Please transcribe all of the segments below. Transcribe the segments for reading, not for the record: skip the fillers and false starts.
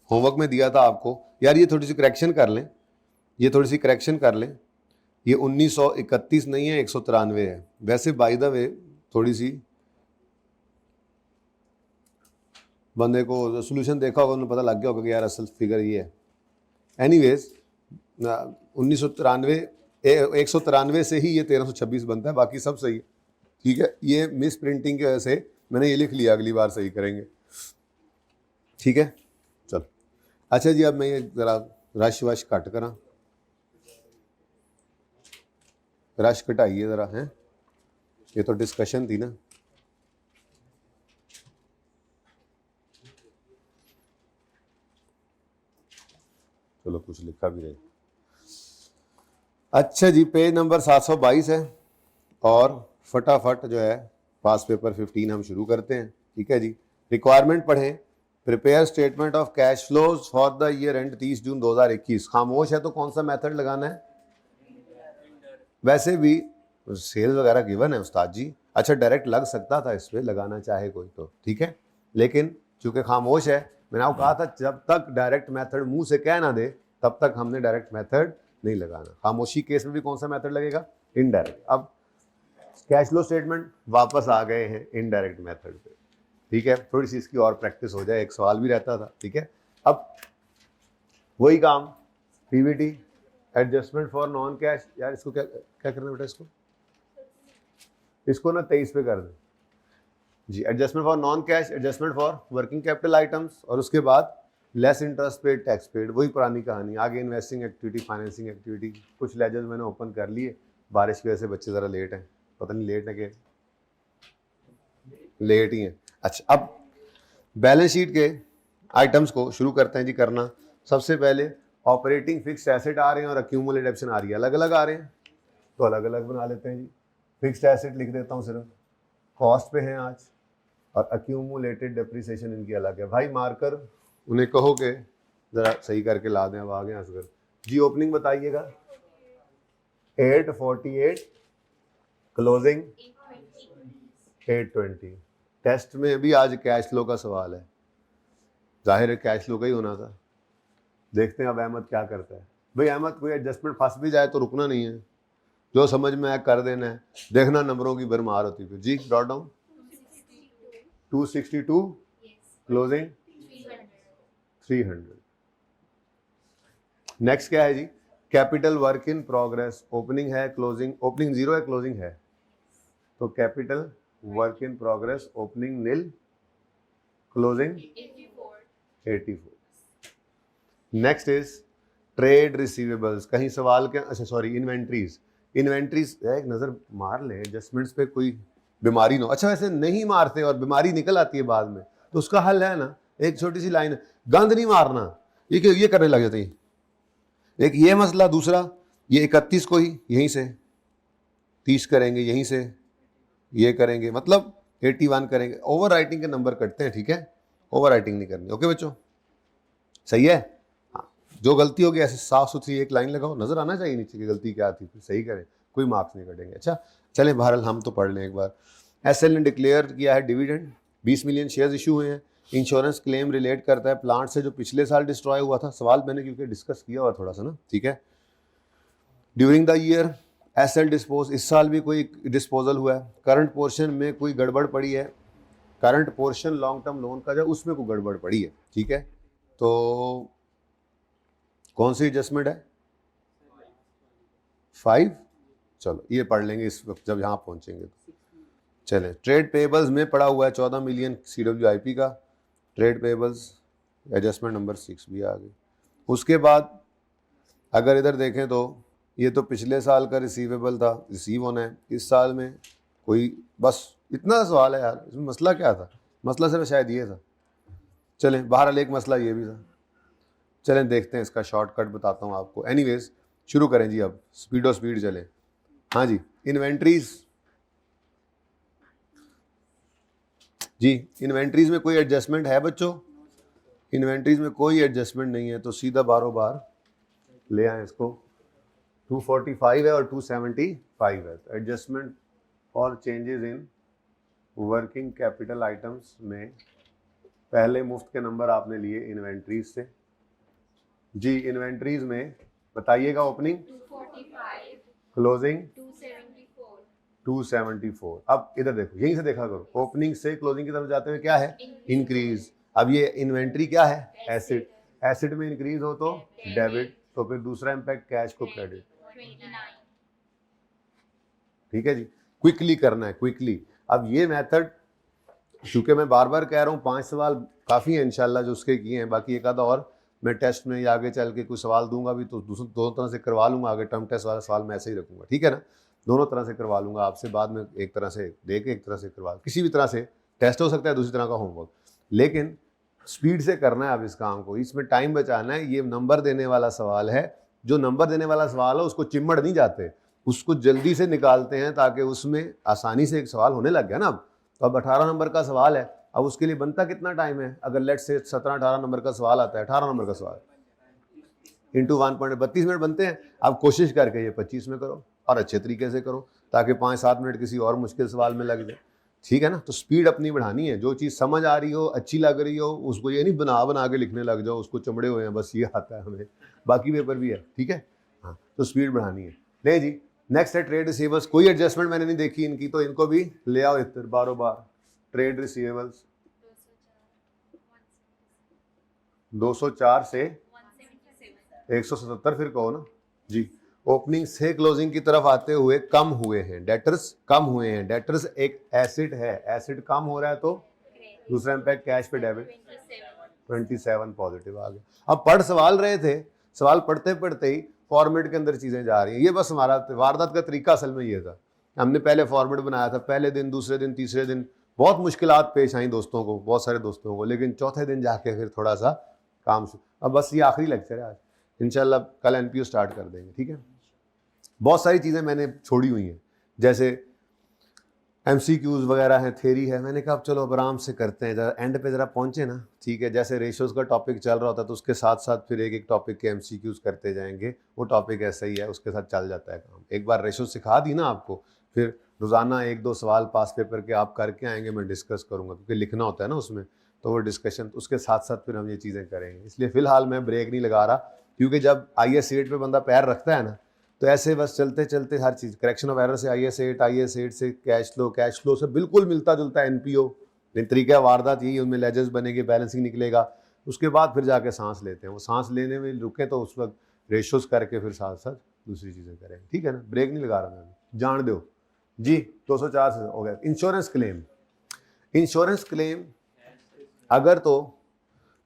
Homework में दिया था आपको यार, ये थोड़ी सी करेक्शन कर लें, ये थोड़ी सी करेक्शन कर लें। ये 1931 नहीं है, 193 है। वैसे बाय द वे थोड़ी सी बंदे को सोल्यूशन देखा होगा, उन्हें पता लग गया होगा कि यार असल फिगर ये है। एनीवेज 1993 193 से ही ये 1326 बनता है, बाकी सब सही है। ठीक है, ये मिस प्रिंटिंग की वजह से मैंने ये लिख लिया, अगली बार सही करेंगे। ठीक है चल। अच्छा जी, अब मैं ये ज़रा रश वश घट करा, रश घटाइए ज़रा, हैं ये तो डिस्कशन थी ना। चलो कुछ लिखा भी रहे। अच्छा जी, पेज नंबर 722 है और फटाफट जो है पास पेपर 15 हम शुरू करते हैं। ठीक है जी, रिक्वायरमेंट पढ़ें। Prepare statement of cash flows for the year and 30 जून 2021। खामोश है तो कौन सा मेथड लगाना है? वैसे भी सेल्स वगैरह गिवन है उस्ताद जी। अच्छा, डायरेक्ट लग सकता था इस पर, लगाना चाहे कोई तो ठीक है, लेकिन चूंकि खामोश है, मैंने आपको कहा था जब तक डायरेक्ट मेथड मुंह से कह ना दे तब तक हमने डायरेक्ट मेथड नहीं लगाना। खामोशी केस में भी कौन सा मेथड लगेगा? इनडायरेक्ट। अब कैश फ्लो स्टेटमेंट वापस आ गए हैं इनडायरेक्ट मेथड पे। ठीक है, थोड़ी सी इसकी और प्रैक्टिस हो जाए, एक सवाल भी रहता था। ठीक है, अब वही काम, Pvt adjustment for non cash. यार इसको क्या क्या करना बेटा, इसको ना 23 पे कर दें जी। Adjustment for non cash, adjustment for working capital items, और उसके बाद less interest paid, tax paid, वही पुरानी कहानी। आगे इन्वेस्टिंग एक्टिविटी, फाइनेंसिंग एक्टिविटी। कुछ लेजर्स मैंने ओपन कर लिए, बारिश की वजह से बच्चे ज़रा लेट हैं, पता नहीं लेट है कि लेट ही हैं। अच्छा, अब बैलेंस शीट के आइटम्स को शुरू करते हैं जी करना। सबसे पहले ऑपरेटिंग फिक्स्ड एसेट आ रहे हैं और अक्यूमुलेटेड डेप्शन आ रही है, अलग अलग आ रहे हैं तो अलग अलग बना लेते हैं जी। फिक्स्ड एसेट लिख देता हूँ सिर्फ, कॉस्ट पे हैं आज, और अक्यूमुलेटेड डेप्रिसिएशन इनकी अलग है। भाई मार्कर उन्हें कहो कि ज़रा सही करके ला दें। अब आ गए असगर जी, ओपनिंग बताइएगा। 848, क्लोजिंग 820। टेस्ट में भी आज कैश फ्लो का सवाल है, जाहिर है कैश फ्लो का ही होना था। देखते हैं अब अहमद क्या करता है। भाई अहमद, कोई एडजस्टमेंट फंस भी जाए तो रुकना नहीं है, जो समझ में आया कर देना है। देखना नंबरों की भरमार होती है जी। Dot down 262, closing 300। नेक्स्ट क्या है जी? Capital work in progress. Opening है, क्लोजिंग, ओपनिंग 0 है, क्लोजिंग है, तो capital work in progress opening nil, closing 84। Next is trade receivables. कहीं सवाल के, अच्छा सॉरी, इन्वेंट्रीज। इन्वेंट्रीज एक नज़र मार लें, एडजस्टमेंट्स पे कोई बीमारी ना हो। अच्छा वैसे नहीं मारते और बीमारी निकल आती है बाद में, तो उसका हल है ना, एक छोटी सी लाइन है, गंद नहीं मारना। ये करने लग जाते हैं। एक ये मसला, दूसरा ये 31 को ही यहीं से 30 करेंगे, यहीं से ये करेंगे, मतलब 81 करेंगे। ओवर राइटिंग के नंबर कटते हैं, ठीक है, ओवर राइटिंग नहीं करनी। ओके बच्चों, सही है। हाँ, जो गलती होगी ऐसे साफ सुथरी एक लाइन लगाओ, नजर आना चाहिए नीचे की गलती क्या थी, फिर सही करें, कोई मार्क्स नहीं कटेंगे। अच्छा चलें, बहरहाल हम तो पढ़ लें एक बार। एसएल ने डिक्लेयर किया है डिविडेंड, 20 मिलियन शेयर्स इशू हुए हैं। इंश्योरेंस क्लेम रिलेट करता है प्लांट से जो पिछले साल डिस्ट्रॉय हुआ था। सवाल मैंने क्योंकि डिस्कस किया हुआ थोड़ा सा ना, ठीक है। During the year SL dispose, इस साल भी कोई डिस्पोजल हुआ है। करंट पोर्शन में कोई गड़बड़ पड़ी है, current portion long term loan का जो उसमें कोई गड़बड़ पड़ी है, ठीक है। तो कौन सी एडजस्टमेंट है? 5। चलो ये पढ़ लेंगे इस वक्त जब यहाँ पहुँचेंगे तो। चलें, ट्रेड पेबल्स में पड़ा हुआ है 14 मिलियन CWIP का। ट्रेड पेबल्स एडजस्टमेंट नंबर 6 भी आ गई। उसके बाद अगर इधर देखें तो ये तो पिछले साल का रिसीवेबल था, रिसीव होना है इस साल में कोई, बस इतना सवाल है यार। इसमें मसला क्या था? मसला सिर्फ शायद ये था। चलें, बहरहाल एक मसला ये भी था। चलें देखते हैं, इसका शॉर्टकट बताता हूँ आपको। एनीवेज शुरू करें जी, अब स्पीडो स्पीड चले। हाँ जी, इन्वेंट्रीज जी, इन्वेंट्रीज में कोई एडजस्टमेंट है बच्चों? इन्वेंट्रीज में कोई एडजस्टमेंट नहीं है, तो सीधा बारों बार ले आए इसको। 245 है और 275 है। तो एडजस्टमेंट और changes in working capital items में पहले मुफ्त के नंबर आपने लिए इन्वेंट्रीज से, जी इन्वेंट्रीज में बताइएगा ओपनिंग 245, क्लोजिंग 274, 274। अब इधर देखो, यहीं से देखा करो, ओपनिंग से क्लोजिंग की तरफ जाते हुए क्या है, इंक्रीज। अब ये इन्वेंट्री क्या है, एसिड। एसिड में इंक्रीज हो तो डेबिट, तो फिर दूसरा इंपैक्ट कैश को क्रेडिट। 29, ठीक है जी, क्विकली करना है, क्विकली। अब ये मेथड चूंकि मैं बार बार कह रहा हूँ 5 सवाल काफ़ी हैं इंशाल्लाह जो उसके किए हैं, बाकी एक आधा और मैं टेस्ट में या आगे चल के कुछ सवाल दूंगा भी तो दोनों तरह से करवा लूंगा। आगे टर्म टेस्ट वाला सवाल मैं ऐसे ही रखूंगा, ठीक है ना, दोनों तरह से करवा लूंगा आपसे, बाद में एक तरह से दे के एक तरह से करवा, किसी भी तरह से टेस्ट हो सकता है, दूसरी तरह का होमवर्क, लेकिन स्पीड से करना है आप इस काम को, इसमें टाइम बचाना है। ये नंबर देने वाला सवाल है, जो नंबर देने वाला सवाल है उसको चिम्मड़ नहीं जाते, उसको जल्दी से निकालते हैं ताकि उसमें आसानी से एक सवाल होने लग गया ना। तो अब 18 नंबर का सवाल है, अब उसके लिए बनता कितना टाइम है, अगर लेट से 17-18 नंबर का सवाल आता है, 18 नंबर का सवाल इंटू 1.32 मिनट बनते हैं। अब कोशिश करके ये 25 में करो और अच्छे तरीके से करो ताकि 5-7 मिनट किसी और मुश्किल सवाल में लग जाए, ठीक है ना। तो स्पीड अपनी बढ़ानी है, जो चीज़ समझ आ रही हो, अच्छी लग रही हो, उसको ये नहीं बना बना के लिखने लग जाओ, उसको चमड़े हुए हैं बस ये आता है हमें, बाकी पेपर भी है, ठीक है। हाँ तो स्पीड बढ़ानी है। ले जी नेक्स्ट है ट्रेड रिसीवेबल्स। कोई एडजस्टमेंट मैंने नहीं देखी इनकी, तो इनको भी ले आओ इधर बारो बार। ट्रेड रिसीवेबल्स 204 से 177 फिर कहो ना जी। ओपनिंग से क्लोजिंग की तरफ आते हुए कम हुए हैं, डेटर्स कम हुए हैं। डेटर्स एक एसिड है, एसिड कम हो रहा है तो दूसरा इंपैक्ट कैश पे डेबिट 27 पॉजिटिव आ गया। अब पढ़ सवाल रहे थे, सवाल पढ़ते पढ़ते ही फॉर्मेट के अंदर चीजें जा रही हैं। ये बस हमारा वारदात का तरीका असल में ये था, हमने पहले फॉर्मेट बनाया था, पहले दिन, दूसरे दिन, तीसरे दिन बहुत मुश्किलात पेश आई दोस्तों को, बहुत सारे दोस्तों को, लेकिन चौथे दिन जाके फिर थोड़ा सा काम। अब बस ये आखिरी लेक्चर है आज, इंशाल्लाह कल एनपीओ स्टार्ट कर देंगे, ठीक है। बहुत सारी चीज़ें मैंने छोड़ी हुई हैं, जैसे एमसीक्यूज वगैरह हैं, थ्योरी है, मैंने कहा अब चलो अब आराम से करते हैं, जरा एंड पे जरा पहुंचे ना, ठीक है। जैसे रेशियोज का टॉपिक चल रहा होता है तो उसके साथ साथ फिर एक एक टॉपिक के एमसीक्यूज करते जाएंगे, वो टॉपिक ऐसा ही है, उसके साथ चल जाता है काम। एक बार रेशियो सिखा दी ना आपको, फिर रोजाना 1-2 सवाल पास पेपर के आप करके आएंगे, मैं डिस्कस करूंगा क्योंकि लिखना होता है ना उसमें, तो वो डिस्कशन उसके साथ साथ फिर हम ये चीज़ें करेंगे। इसलिए फिलहाल मैं ब्रेक नहीं लगा रहा, क्योंकि जब IS 8 पे बंदा पैर रखता है ना, तो ऐसे बस चलते चलते हर चीज़, करेक्शन ऑफ एरर से IS 8 से कैश फ्लो से बिल्कुल मिलता जुलता NPO, तरीका वारदात यही, उनमें लेजर्स बनेंगे, बैलेंसिंग निकलेगा, उसके बाद फिर जाके सांस लेते हैं। वो सांस लेने में रुके तो उस वक्त रेशोज करके फिर साथ साथ दूसरी चीज़ें करेंगे, ठीक है ना। ब्रेक नहीं लगा रहा मैं, जान दो जी। 204 से हो गया। इंश्योरेंस क्लेम, इंश्योरेंस क्लेम अगर तो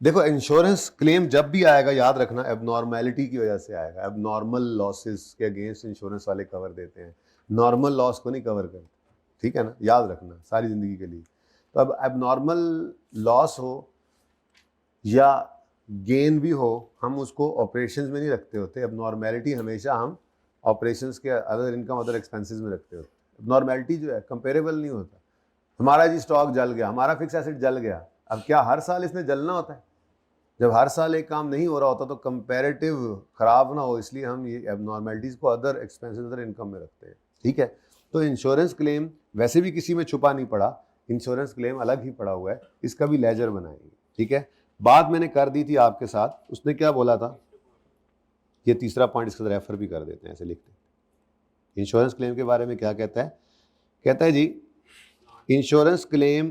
देखो, इंश्योरेंस क्लेम जब भी आएगा याद रखना एबनॉर्मेलिटी की वजह से आएगा। एबनॉर्मल लॉसेस के अगेंस्ट इंश्योरेंस वाले कवर देते हैं, नॉर्मल लॉस को नहीं कवर करते, ठीक है ना, याद रखना सारी जिंदगी के लिए। तो अब एबनॉर्मल लॉस हो या गेन भी हो, हम उसको ऑपरेशंस में नहीं रखते होते। एबनॉर्मेलिटी हमेशा हम ऑपरेशंस के अदर इनकम, अदर एक्सपेंसेस में रखते होते। एबनॉर्मेलिटी जो है कंपेरेबल नहीं होता। हमारा जी स्टॉक जल गया, हमारा फिक्स एसेट जल गया, अब क्या हर साल इसने जलना होता है? जब हर साल एक काम नहीं हो रहा होता तो कंपैरेटिव खराब ना हो, इसलिए हम ये एबनॉर्मेलिटीज को अदर एक्सपेंसेस, अदर इनकम में रखते हैं, ठीक है। तो इंश्योरेंस क्लेम वैसे भी किसी में छुपा नहीं पड़ा, इंश्योरेंस क्लेम अलग ही पड़ा हुआ है, इसका भी लेजर बनाएंगे, ठीक है। बात मैंने कर दी थी आपके साथ, उसने क्या बोला था, ये तीसरा पॉइंट इसका रेफर भी कर देते हैं, ऐसे लिखते हैं। इंश्योरेंस क्लेम के बारे में क्या कहता है, कहता है जी insurance claim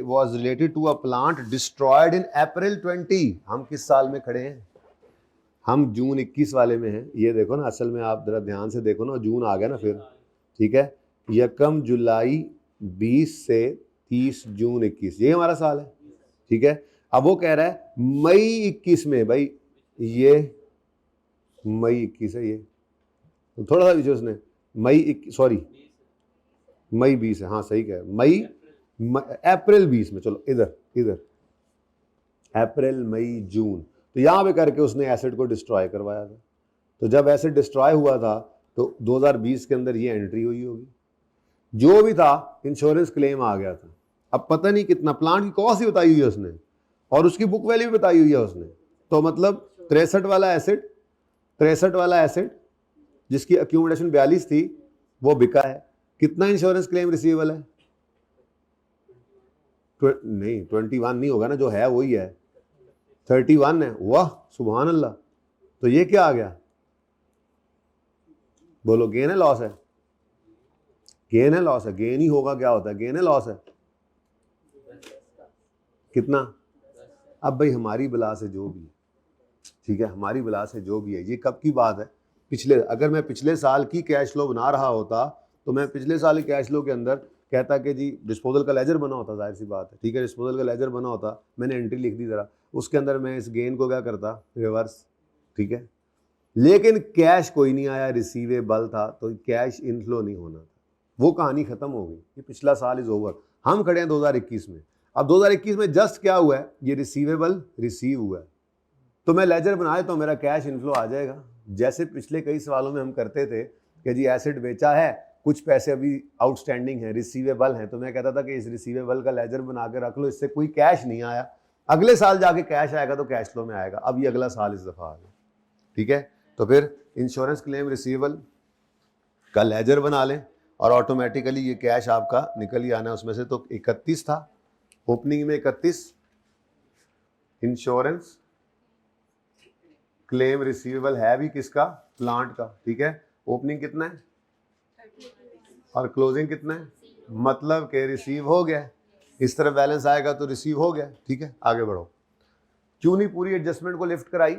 was related to a plant destroyed in April 20। हम किस साल में खड़े हैं, हम जून 21 वाले में हैं। ये देखो ना, असल में आप जरा ध्यान से देखो ना, जून आ गया ना फिर, ठीक है। 1 जुलाई 20 से 30 जून 21, ये हमारा साल है, ठीक है। अब वो कह रहा है मई 21 में, भाई ये मई 21 है, ये तो थोड़ा सा पीछे उसने मई 20 है, हाँ सही कह, अप्रैल 20 में, चलो इधर अप्रैल मई जून, तो यहाँ पे करके उसने एसेट को डिस्ट्रॉय करवाया था। तो जब एसेट डिस्ट्रॉय हुआ था तो 2020 के अंदर ये एंट्री हुई होगी, जो भी था इंश्योरेंस क्लेम आ गया था। अब पता नहीं कितना, प्लांट की कॉस्ट ही बताई हुई है उसने और उसकी बुक वैल्यू भी बताई हुई है उसने, तो मतलब 63 वाला एसेट जिसकी अक्यूमुलेशन 42 थी वो बिका है। कितना इंश्योरेंस क्लेम रिसीवेबल है? नहीं 21 नहीं होगा ना, जो है वही है, 31 है। वाह सुभान अल्लाह, तो ये क्या आ गया, बोलो गेन है लॉस है, गेन है लॉस है, गेन ही होगा, क्या होता है, गेन है लॉस है, कितना, अब भाई हमारी बला से जो भी है, ठीक है, हमारी बला से जो भी है, ये कब की बात है, पिछले, अगर मैं पिछले साल की कैश फ्लो बना रहा होता तो मैं पिछले साल की कैश फ्लो के अंदर कहता कि जी डिस्पोजल का लेजर बना होता, जाहिर सी बात है, ठीक है, डिस्पोजल का लेजर बना होता, मैंने एंट्री लिख दी जरा, उसके अंदर मैं इस गेन को क्या करता, रिवर्स, ठीक है, लेकिन कैश कोई नहीं आया, रिसीवेबल था, तो कैश इनफ्लो नहीं होना था, वो कहानी खत्म हो गई, ये पिछला साल इज ओवर, हम खड़े हैं 2021 में। अब 2021 में जस्ट क्या हुआ है, ये रिसीवेबल रिसीव हुआ है, तो मैं लेजर बनाए तो मेरा कैश इनफ्लो आ जाएगा, जैसे पिछले कई सवालों में हम करते थे कि जी एसेट बेचा है, कुछ पैसे अभी आउटस्टैंडिंग है, रिसीवेबल हैं, तो मैं कहता था कि इस रिसीवेबल का लेजर बना के रख लो, इससे कोई कैश नहीं आया, अगले साल जाके कैश आएगा तो कैश फ्लो में आएगा, अब ये अगला साल इस दफा आ गया, ठीक है। तो फिर इंश्योरेंस क्लेम रिसीवेबल का लेजर बना लें और ऑटोमेटिकली ये कैश आपका निकल ही आना है उसमें से। तो 31 था, ओपनिंग में 31 इंश्योरेंस क्लेम रिसीवेबल है भी किसका, प्लांट का, ठीक है, ओपनिंग कितना है और क्लोजिंग कितना है, मतलब कि रिसीव हो गया, इस तरह बैलेंस आएगा तो रिसीव हो गया, ठीक है। आगे बढ़ो, क्यों नहीं पूरी एडजस्टमेंट को लिफ्ट कराई,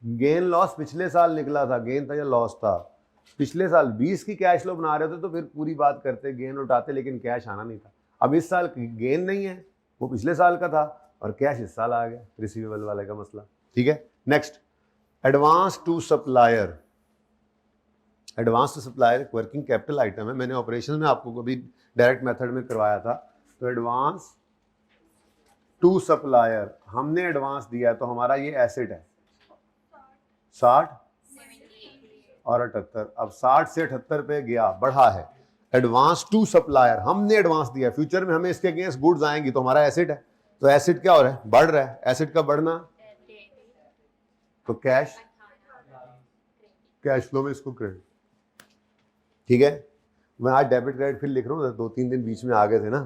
गेन लॉस पिछले साल निकला था, गेन था या लॉस था, पिछले साल 20 की कैश फ्लो बना रहे थे तो फिर पूरी बात करते, गेन उठाते, लेकिन कैश आना नहीं था, अब इस साल गेन नहीं है, वो पिछले साल का था और कैश इस साल आ गया, रिसीवेबल वाले का मसला, ठीक है। Next, advance to supplier, advance to supplier working capital item है, मैंने ऑपरेशन में आपको कभी डायरेक्ट मेथड में करवाया था, तो एडवांस टू सप्लायर हमने एडवांस दिया तो हमारा ये एसेट है 60 और 78, अब 60 से 78 पे गया, बढ़ा है, एडवांस टू सप्लायर हमने एडवांस दिया, फ्यूचर में हमें इसके अगेंस्ट गुड्स आएंगी तो हमारा एसेट है, तो एसेट क्या हो रहा है, बढ़ रहा है, एसेट का बढ़ना तो कैश, कैश फ्लो में इसको क्रेडिट, ठीक है। मैं आज डेबिट क्रेडिट फिर लिख रहा हूँ, 2-3 दिन बीच में आ गए थे ना,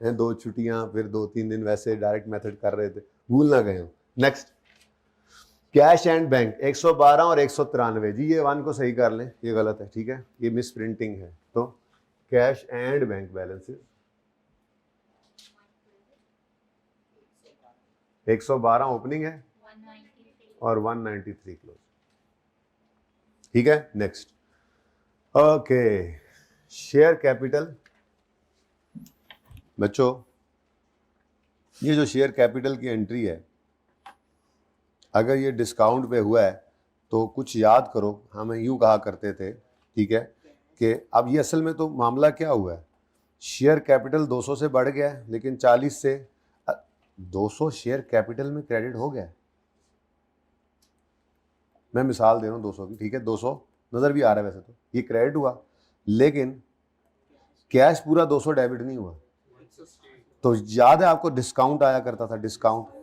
2 छुट्टियां, फिर 2-3 दिन वैसे डायरेक्ट मेथड कर रहे थे, भूल ना गए हो। नेक्स्ट, कैश एंड बैंक 112 और 193, जी ये 1 को सही कर लें, ये गलत है, ठीक है, ये मिस प्रिंटिंग है, तो cash and bank balances 112 opening है और 193 क्लोज, ठीक है। नेक्स्ट, ओके, शेयर कैपिटल, बच्चों ये जो शेयर कैपिटल की एंट्री है, अगर ये डिस्काउंट पे हुआ है तो कुछ याद करो, हमें यूं कहा करते थे, ठीक है, कि अब ये असल में तो मामला क्या हुआ है, शेयर कैपिटल 200 से बढ़ गया है, लेकिन 40 से 200 शेयर कैपिटल में क्रेडिट हो गया है, मैं मिसाल दे रहा हूँ 200 की, ठीक है, 200 नज़र भी आ रहा है वैसे तो, ये क्रेडिट हुआ, लेकिन कैश पूरा 200 डेबिट नहीं हुआ, तो याद है आपको डिस्काउंट आया करता था, डिस्काउंट,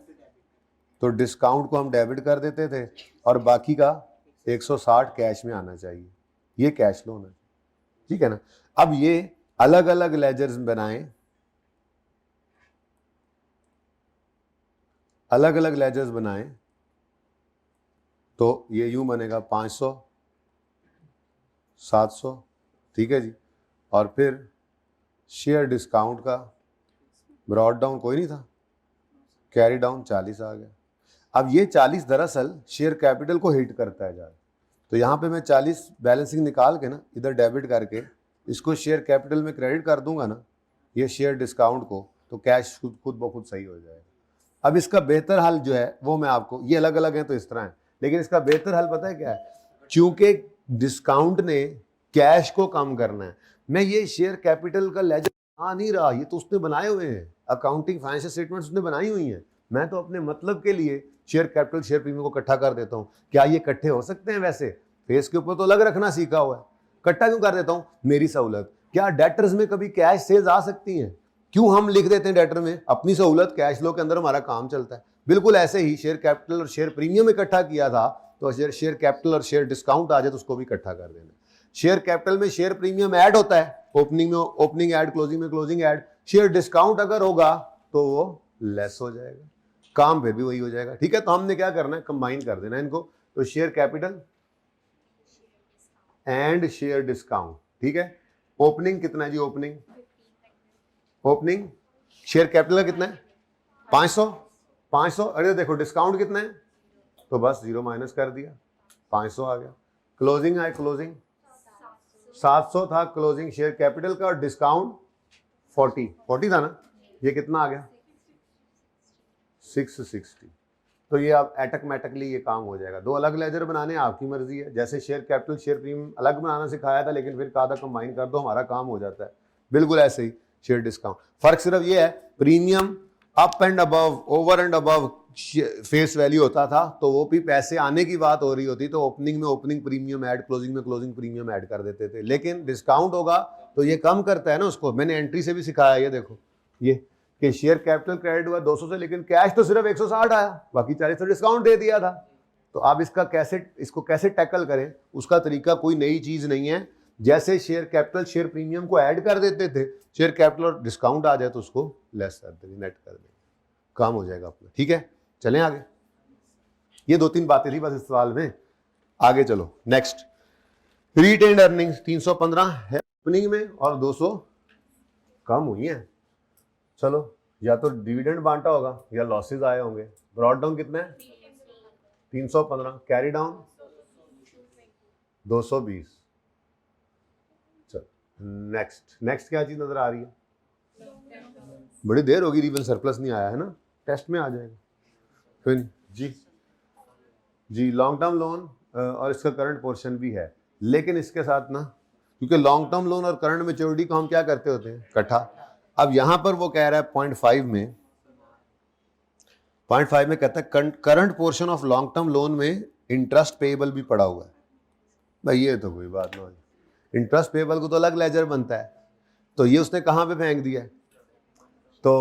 तो डिस्काउंट को हम डेबिट कर देते थे और बाकी का 160 कैश में आना चाहिए, ये कैश फ्लो होना, ठीक है ना। अब ये अलग अलग लेजर्स बनाएं, अलग अलग लेजर्स बनाएं तो ये यूं बनेगा 500 700, ठीक है जी, और फिर शेयर डिस्काउंट का ब्रॉड डाउन कोई नहीं था, कैरी डाउन 40 आ गया। अब ये 40 दरअसल शेयर कैपिटल को हिट करता है जाए, तो यहाँ पे मैं 40 बैलेंसिंग निकाल के ना इधर डेबिट करके इसको शेयर कैपिटल में क्रेडिट कर दूंगा ना, ये शेयर डिस्काउंट को, तो कैश खुद ब खुद सही हो जाएगा। अब इसका बेहतर हल जो है वो मैं आपको, ये अलग अलग हैं तो इस तरह है, लेकिन इसका बेहतर हल पता है क्या है, चूंकि डिस्काउंट ने कैश को कम करना है, मैं ये शेयर कैपिटल का लेजर आ नहीं रहा, ये तो उसने बनाए हुए हैं, अकाउंटिंग फाइनेंशियल स्टेटमेंट्स उसने बनाई हुई हैं, मैं तो अपने मतलब के लिए शेयर कैपिटल शेयर प्रीमियम को इकट्ठा कर देता हूँ। क्या ये इकट्ठे हो सकते हैं? वैसे फेस के ऊपर तो अलग रखना सीखा हुआ है, इकट्ठा क्यों कर देता हूँ? मेरी सहूलत। क्या डेटर्स में कभी कैश सेल्स आ सकती हैं? क्यों हम लिख देते हैं डेटर में? अपनी सहूलत, कैश फ्लो के अंदर हमारा काम चलता है। बिल्कुल ऐसे ही शेयर कैपिटल और शेयर प्रीमियम इकट्ठा किया था, तो शेयर कैपिटल और शेयर डिस्काउंट आ जाए तो उसको भी इकट्ठा कर देना। शेयर कैपिटल में शेयर प्रीमियम ऐड होता है, ओपनिंग में ओपनिंग ऐड, क्लोजिंग में क्लोजिंग ऐड। शेयर डिस्काउंट अगर होगा तो वो लेस हो जाएगा, काम फिर भी वही हो जाएगा। ठीक है, तो हमने क्या करना है, कंबाइन कर देना इनको। तो share capital and share discount, ठीक है। ओपनिंग कितना है जी? ओपनिंग शेयर कैपिटल का कितना है? 500। अरे देखो डिस्काउंट कितना है, तो बस 0 माइनस कर दिया, 500 आ गया। क्लोजिंग है, क्लोजिंग 700 था क्लोजिंग शेयर कैपिटल का, और डिस्काउंट 40 था ना, ये कितना आ गया? 660। तो ये अब ऑटोमेटिकली ये काम हो जाएगा। दो अलग लेजर बनाने आपकी मर्जी है, जैसे शेयर कैपिटल शेयर प्रीमियम अलग बनाना सिखाया था, लेकिन फिर कहा था कंबाइन कर दो, हमारा काम हो जाता है। बिल्कुल ऐसे ही शेयर डिस्काउंट। फर्क सिर्फ ये है, premium up and above, over and above face value होता था, तो वो भी पैसे आने की बात हो रही होती तो ओपनिंग में ओपनिंग प्रीमियम ऐड, क्लोजिंग में क्लोजिंग प्रीमियम ऐड कर देते थे। लेकिन डिस्काउंट होगा तो ये कम करता है ना उसको। मैंने एंट्री से भी सिखाया, ये देखो ये कि शेयर कैपिटल क्रेडिट हुआ 200 से, लेकिन कैश तो सिर्फ 160 आया, बाकी 40 तो डिस्काउंट दे दिया था। तो आप इसको कैसे टैकल करें, उसका तरीका कोई नई चीज नहीं है। जैसे शेयर कैपिटल शेयर प्रीमियम को ऐड कर देते थे, शेयर कैपिटल और डिस्काउंट आ जाए तो उसको लेस कर देंगे, नेट कर देंगे, काम हो जाएगा अपना। ठीक है, चलें आगे। ये 2-3 बातें थी बस इस सवाल में, आगे चलो नेक्स्ट। रिटेन्ड अर्निंग्स 315 है ओपनिंग में और 200 कम हुई है। चलो, या तो डिविडेंड बांटा होगा या लॉसेस आए होंगे। ब्रॉड डाउन कितना है? 315। Carry down 220। चलो नेक्स्ट क्या चीज नजर आ रही है? बड़ी देर होगी, रिवन सरप्लस नहीं आया है ना, टेस्ट में आ जाएगा फिर। जी लॉन्ग टर्म लोन और इसका करंट पोर्शन भी है, लेकिन इसके साथ ना, क्योंकि लॉन्ग टर्म लोन और करंट मैच्योरिटी को हम क्या करते होते हैं इकट्ठा। अब यहां पर वो कह रहा है 0.5 में कहता है current portion of long term loan में इंटरेस्ट पेएबल भी पड़ा हुआ है। भाई ये तो कोई बात ना, इंटरेस्ट पेएबल को तो अलग लेजर बनता है, तो ये उसने कहां पे फेंक दिया है? तो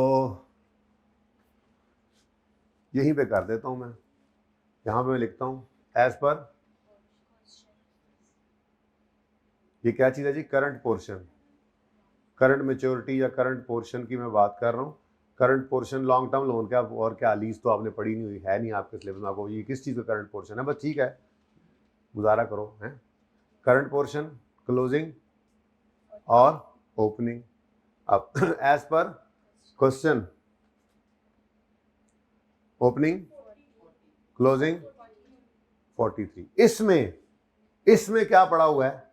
यहीं पे कर देता हूं मैं, यहां पे मैं लिखता हूं एज पर, ये क्या चीज है जी? करंट पोर्शन, करंट मैच्योरिटी या करंट पोर्शन की मैं बात कर रहा हूँ। Current portion long term loan का और क्या, लीज तो आपने पढ़ी नहीं हुई है, नहीं आपके सिलेबस में, आपको ये किस चीज़ का करंट पोर्शन है, बस ठीक है गुजारा करो है। करंट पोर्शन क्लोजिंग और ओपनिंग। अब एज पर क्वेश्चन ओपनिंग क्लोजिंग 43। इसमें क्या पड़ा हुआ है?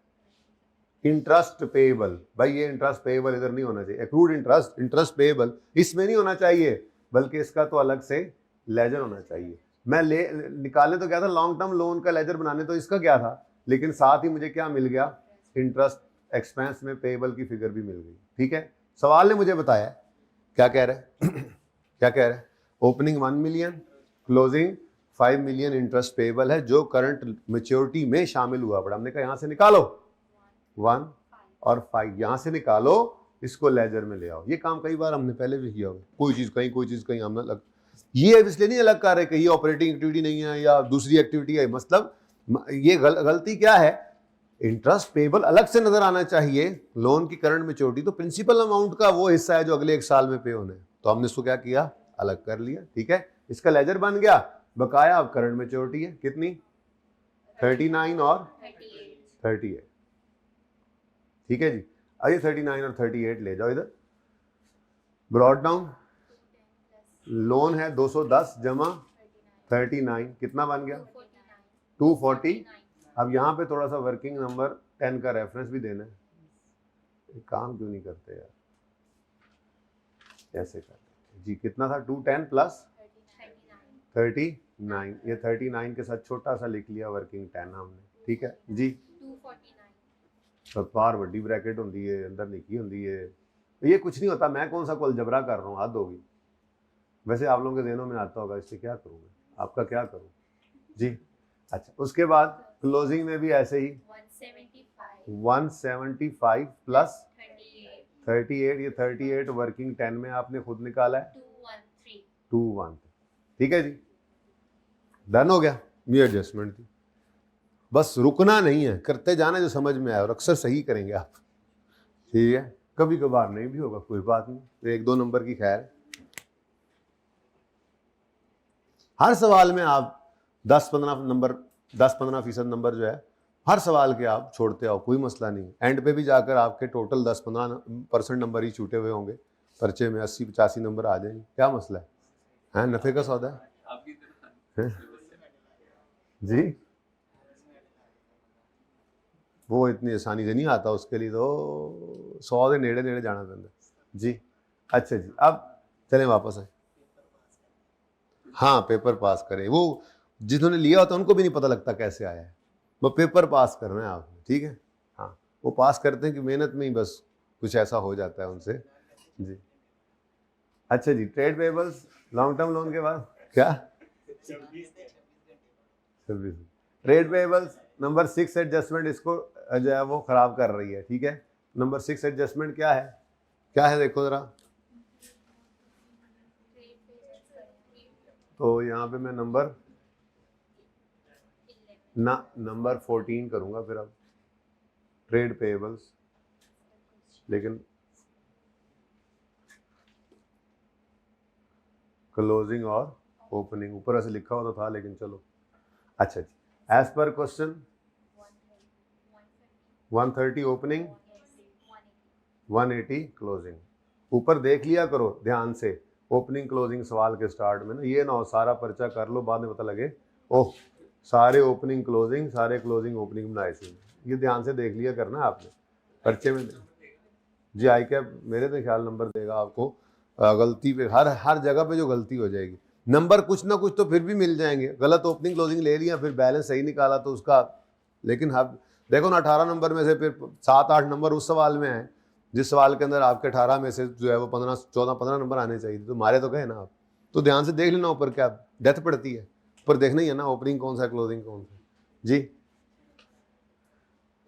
Interest payable. भाई ये इंटरेस्ट पेएबल इधर नहीं होना चाहिए, एक्रूड इंटरेस्ट पेएबल इसमें नहीं होना चाहिए, बल्कि इसका तो अलग से लेजर होना चाहिए। मैं निकालने तो क्या था, लॉन्ग टर्म लोन का लेजर बनाने तो इसका क्या था, लेकिन साथ ही मुझे क्या मिल गया? इंटरेस्ट एक्सपेंस में पेएबल की फिगर भी मिल गई। ठीक है, सवाल ने मुझे बताया क्या कह रहा है क्या कह रहा है? Opening 1 million, closing 5 million interest payable है, जो करंट मैच्योरिटी में शामिल हुआ पड़ा। हमने कहा यहां से निकालो 1 और 5, यहां से निकालो, इसको लेजर में ले आओ। ये काम कई बार हमने पहले भी किया होगा, कोई चीज कहीं हमने अलग, ये इसलिए नहीं अलग कर रहे कि ये ऑपरेटिंग एक्टिविटी नहीं है या दूसरी एक्टिविटी है, मतलब ये गलती क्या है? इंटरेस्ट पेएबल अलग से नजर आना चाहिए, लोन की करंट मैच्योरिटी तो प्रिंसिपल अमाउंट का वो हिस्सा है जो अगले 1 साल में पे होने, तो हमने इसको क्या किया? अलग कर लिया। ठीक है, इसका लेजर बन गया, बकाया अब करंट मैच्योरिटी है कितनी? 39 और 38। ठीक है जी, आइए 39 और 38 ले जाओ इधर। ब्रॉड डाउन लोन है 210 जमा 39, कितना बन गया? 240। अब यहाँ पे थोड़ा सा वर्किंग नंबर 10 का रेफरेंस भी देना है, काम क्यों नहीं करते यार, ऐसे करते जी। कितना था? 210 प्लस 39, ये 39 के साथ छोटा सा लिख लिया वर्किंग 10 हमने। ठीक है जी, 249 तो बार बड़ी ब्रैकेट होंगी है, अंदर निकी होंगी है, ये कुछ नहीं होता। मैं कौन सा कोल जबरा कर रहा हूँ, हद होगी। वैसे आप लोगों के दिनों में आता होगा, इससे क्या करूँ मैं, आपका क्या करूँ जी। अच्छा, उसके बाद क्लोजिंग में भी ऐसे ही 175 प्लस 38, ये 38 वर्किंग 10 में आपने खुद निकाला है 213। ठीक है जी, डन हो गया। ये एडजस्टमेंट थी, बस रुकना नहीं है, करते जाना जो समझ में आए, और अक्सर सही करेंगे आप। ठीक है, कभी कभार नहीं भी होगा, कोई बात नहीं, तो 1-2 नंबर की खैर। हर सवाल में आप 10-15 नंबर 10-15% नंबर जो है हर सवाल के आप छोड़ते आओ, कोई मसला नहीं। एंड पे भी जाकर आपके टोटल 10-15% नंबर ही छूटे हुए होंगे, पर्चे में 80-85 नंबर आ जाएंगे, क्या मसला है? हैं, नफ़े का सौदा है जी। वो इतनी आसानी से नहीं आता, उसके लिए तो 100 के नेड़े नेड़े जाना पैंदा जी। अच्छा जी, अब चलें वापस आए। हाँ, पेपर पास करें। वो जिन्होंने लिया होता है उनको भी नहीं पता लगता कैसे आया है, वो पेपर पास करना है आपने, ठीक है। हाँ, वो पास करते हैं कि मेहनत में ही बस कुछ ऐसा हो जाता है उनसे जी। अच्छा जी, trade payables long term loan के बाद क्या 26 ट्रेड पेबल्स नंबर 6 एडजस्टमेंट इसको जो है वो खराब कर रही है, ठीक है। नंबर 6 एडजस्टमेंट क्या है, क्या है देखो जरा। तो यहाँ पे मैं नंबर 14 करूंगा फिर अब ट्रेड पेबल्स, लेकिन क्लोजिंग और ओपनिंग ऊपर ऐसे लिखा हुआ तो था, लेकिन चलो। अच्छा जी, एज पर क्वेश्चन 130 ओपनिंग 180 क्लोजिंग। ऊपर देख लिया करो ध्यान से, ओपनिंग क्लोजिंग सवाल के स्टार्ट में ना, ये ना हो सारा पर्चा कर लो बाद में पता लगे ओह सारे ओपनिंग क्लोजिंग सारे क्लोजिंग ओपनिंग बनाए थे। ये ध्यान से देख लिया करना आपने पर्चे में जी। आई कैप मेरे तो ख्याल नंबर देगा आपको, गलती पे हर जगह पे जो गलती हो जाएगी नंबर कुछ ना कुछ तो फिर भी मिल जाएंगे। गलत ओपनिंग क्लोजिंग ले लिया, फिर बैलेंस सही निकाला तो उसका, लेकिन अब देखो ना 18 नंबर में से फिर 7-8 नंबर उस सवाल में है जिस सवाल के अंदर आपके 18 में से जो है वो 15-14-15 नंबर आने चाहिए, तो मारे तो गए ना आप। तो ध्यान से देख लेना ऊपर क्या डेथ पड़ती है, ऊपर देखना ही है ना ओपनिंग कौन सा क्लोजिंग कौन सा जी।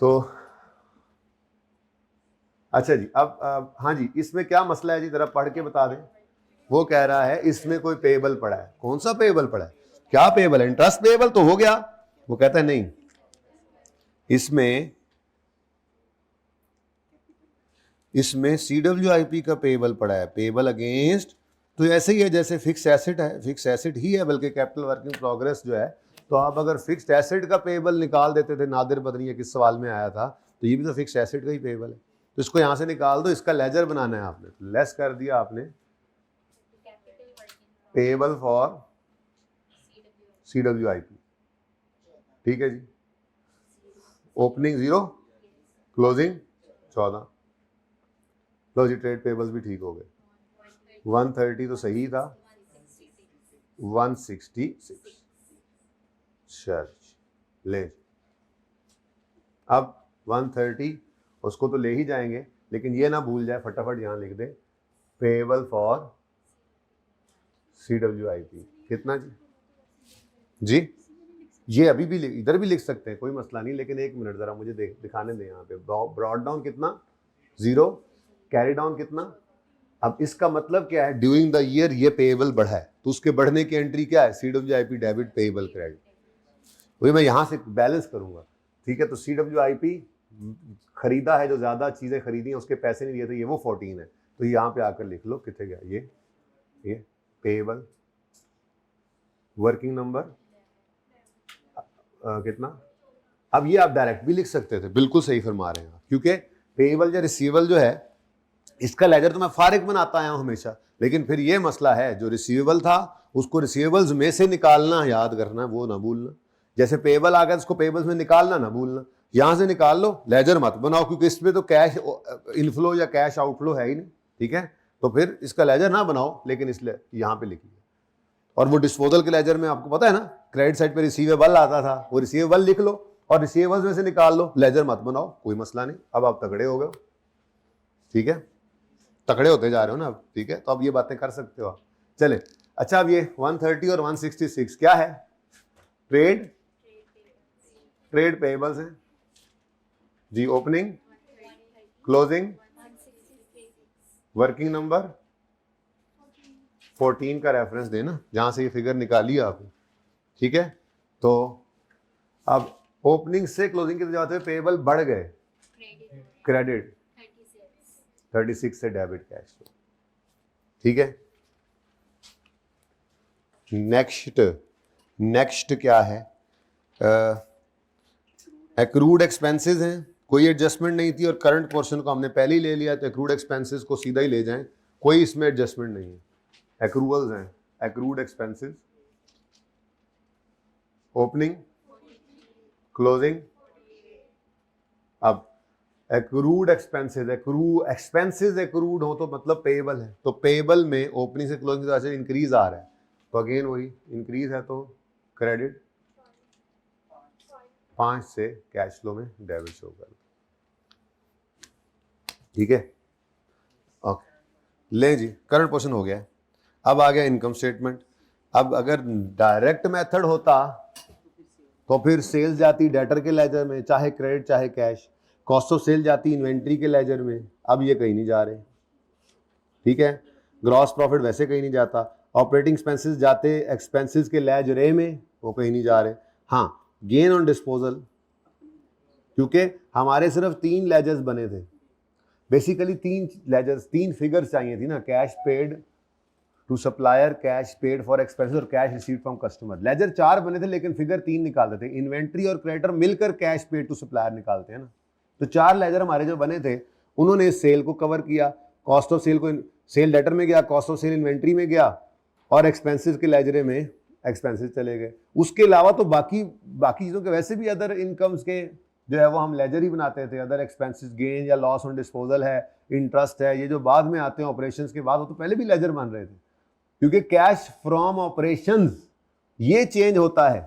तो अच्छा जी, अब हाँ जी, इसमें क्या मसला है जी, जरा पढ़ के बता दें। वो कह रहा है इसमें कोई पेएबल पड़ा है। कौन सा पेएबल पड़ा है, क्या पेएबल है? इंटरेस्ट पेएबल तो हो गया। वो कहता है नहीं, इसमें CWIP का पेएबल पड़ा है, पेएबल अगेंस्ट। तो ऐसे ही है जैसे फिक्स एसेट है, फिक्स एसेट ही है, बल्कि कैपिटल वर्किंग प्रोग्रेस जो है। तो आप अगर फिक्स्ड एसेट का पेएबल निकाल देते थे, नादिर पता नहीं है किस सवाल में आया था, तो ये भी तो फिक्स एसेट का ही पेएबल है, तो इसको यहां से निकाल दो। इसका लेजर बनाना है आपने, लेस कर दिया आपने पेएबल फॉर CWIP, ठीक है जी। Opening 0 closing 14। लो जी, ट्रेड पेबल्स भी ठीक हो गए। 130 तो सही था, 166 चर्च ले। अब 130 उसको तो ले ही जाएंगे, लेकिन ये ना भूल जाए, फटाफट यहां लिख दे पेबल फॉर CWIP कितना जी। जी ये अभी भी इधर भी लिख सकते हैं, कोई मसला नहीं, लेकिन एक मिनट जरा मुझे दिखाने दें। यहाँ पे ब्रॉड डाउन कितना 0, कैरी डाउन कितना। अब इसका मतलब क्या है, ड्यूरिंग द ईयर ये पेएबल बढ़ा है, तो उसके बढ़ने की एंट्री क्या है, CWIP डेबिट पेएबल क्रेडिट। वही मैं यहाँ से बैलेंस करूंगा, ठीक है। तो CWIP खरीदा है, जो ज्यादा चीजें खरीदी हैं उसके पैसे नहीं दिए थे, ये वो 14 है। तो यहाँ पे आकर लिख लो कितने गया ये पेएबल वर्किंग नंबर कितना। अब ये आप डायरेक्ट भी लिख सकते थे, बिल्कुल सही फरमा रहे हैं आप, क्योंकि पेएबल या रिसीवेबल जो है इसका लेजर तो मैं फारिग बनाता आया हूं हमेशा, लेकिन फिर ये मसला है जो रिसीवेबल था उसको रिसीवेबल्स में से निकालना याद करना, वो ना भूलना। जैसे पेएबल आ गया उसको पेएबल्स में निकालना ना भूलना। यहां से निकाल लो, लेजर मत बनाओ, क्योंकि इसमें तो कैश इनफ्लो या कैश आउटफ्लो है ही नहीं, ठीक है। तो फिर इसका लेजर ना बनाओ, लेकिन इसलिए यहां पे लिखिए। और वो डिस्पोजल के लेजर में आपको पता है ना, क्रेडिट साइड पे रिसीवेबल आता था, वो रिसीवेबल लिख लो और रिसीवेबल्स में से निकाल लो, लेजर मत बनाओ, कोई मसला नहीं। अब आप तगड़े हो गए, ठीक है, तगड़े होते जा रहे हो ना अब, ठीक है। तो अब ये बातें कर सकते हो आप। चले, अच्छा, अब ये 130 और 166 क्या है, ट्रेड पेएबल्स हैं जी। ओपनिंग क्लोजिंग वर्किंग नंबर 14 का रेफरेंस देना, जहां से ये फिगर निकाली आपने, ठीक है। तो अब ओपनिंग से क्लोजिंग के जाते हुए पेएबल बढ़ गए, क्रेडिट 36 से डेबिट कैश, ठीक है। नेक्स्ट क्या है, एक्रूड एक्सपेंसेस हैं, कोई एडजस्टमेंट नहीं थी और करंट पोर्शन को हमने पहले ही ले लिया, तो एक्रूड एक्सपेंसेस को सीधा ही ले जाएं, कोई इसमें एडजस्टमेंट नहीं है। एक्रूवल्स हैं, एक्रूड एक्सपेंसेस, ओपनिंग, क्लोजिंग। अब एक्रूड एक्सपेंसेस, एक्सपेंसेस एक्रूड हो तो मतलब पेएबल है, तो पेएबल में ओपनिंग से क्लोजिंग से इंक्रीज आ रहा है, तो अगेन वही इंक्रीज है तो क्रेडिट 5 से कैश फ्लो में डेबिट शो कर, ठीक है। ओके, ले जी, करंट पोर्शन हो गया है। अब आ गया इनकम स्टेटमेंट। अब अगर डायरेक्ट मेथड होता तो फिर सेल्स जाती डेटर के लेजर में, चाहे क्रेडिट चाहे कैश, कॉस्ट ऑफ सेल जाती इन्वेंट्री के लेजर में, अब ये कहीं नहीं जा रहे, ठीक है। ग्रॉस प्रॉफिट वैसे कहीं नहीं जाता, ऑपरेटिंग एक्सपेंसेस जाते एक्सपेंसेस के लेजर ए में, वो कहीं नहीं जा रहे। हाँ, गेन ऑन डिस्पोजल, क्योंकि हमारे सिर्फ 3 लेजर्स बने थे, बेसिकली 3 लेजर्स, 3 फिगर्स चाहिए थी ना, cash paid to supplier, cash paid for expenses और cash received from customer. Ledger 4 बने थे लेकिन फिगर 3 निकालते थे, इन्वेंट्री और क्रेडिटर मिलकर कैश पेड टू सप्लायर निकालते हैं ना, तो 4 लेजर हमारे जो बने थे उन्होंने सेल को कवर किया, कॉस्ट ऑफ सेल को सेल डेटर में गया, कॉस्ट ऑफ सेल इन्वेंट्री में गया और एक्सपेंसेस के लेजरे में एक्सपेंसेस चले गए। उसके अलावा तो बाकी चीज़ों के वैसे भी अदर इनकम्स के जो है वो हम लेजर ही बनाते थे, अदर एक्सपेंसेस, गेन या लॉस ऑन डिस्पोजल है, इंटरेस्ट है, ये जो बाद में आते हैं ऑपरेशंस के बाद, वो तो पहले भी लेजर बन रहे थे, क्योंकि कैश फ्रॉम ऑपरेशंस ये चेंज होता है।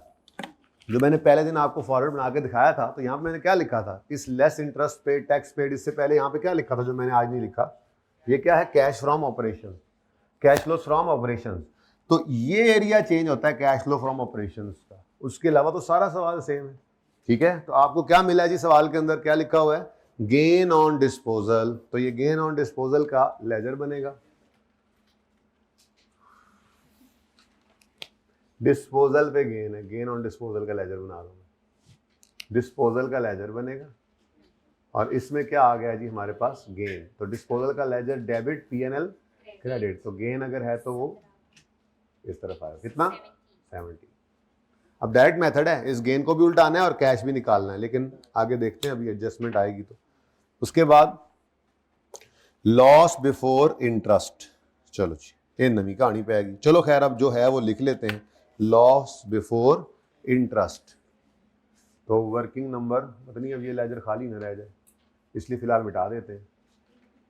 जो मैंने पहले दिन आपको फॉरवर्ड बना के दिखाया था, तो यहाँ पे मैंने क्या लिखा था, इस less interest paid, tax paid, इससे पहले यहाँ पे क्या लिखा था जो मैंने आज नहीं लिखा, ये क्या है, cash from operation, cash flow from operation. तो ये एरिया चेंज होता है कैश फ्लो फ्रॉम ऑपरेशन का, उसके अलावा तो सारा सवाल सेम है, ठीक है। तो आपको क्या मिला है जी, सवाल के अंदर क्या लिखा हुआ है, गेन ऑन डिस्पोजल, तो ये गेन ऑन डिस्पोजल का लेजर बनेगा, डिस्पोजल पे गेन है, गेन ऑन डिस्पोजल का लेजर बना दूंगा, डिस्पोजल का लेजर बनेगा, और इसमें क्या आ गया जी हमारे पास, गेन, तो डिस्पोजल का लेजर डेबिट, पीएनएल क्रेडिट, तो गेन अगर है तो वो इस तरफ आएगा, कितना 70। अब डायरेक्ट मेथड है, इस गेन को भी उल्टाना है और कैश भी निकालना है, लेकिन आगे देखते हैं, अभी एडजस्टमेंट आएगी तो। उसके बाद लॉस बिफोर इंटरेस्ट, चलो जी ये नवी कहानी पे आएगी, चलो खैर अब जो है वो लिख लेते हैं, लॉस बिफोर इंटरेस्ट। तो वर्किंग नंबर, पता नहीं अब ये लेजर खाली ना रह जाए, इसलिए फिलहाल मिटा देते हैं।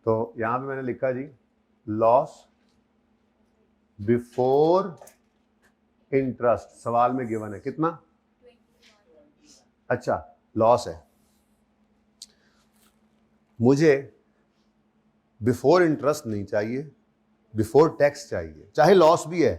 तो यहाँ पे मैंने लिखा जी लॉस बिफोर इंटरेस्ट, सवाल में गिवन है कितना, अच्छा लॉस है, मुझे बिफोर इंटरेस्ट नहीं चाहिए, बिफोर टैक्स चाहिए, चाहे लॉस भी है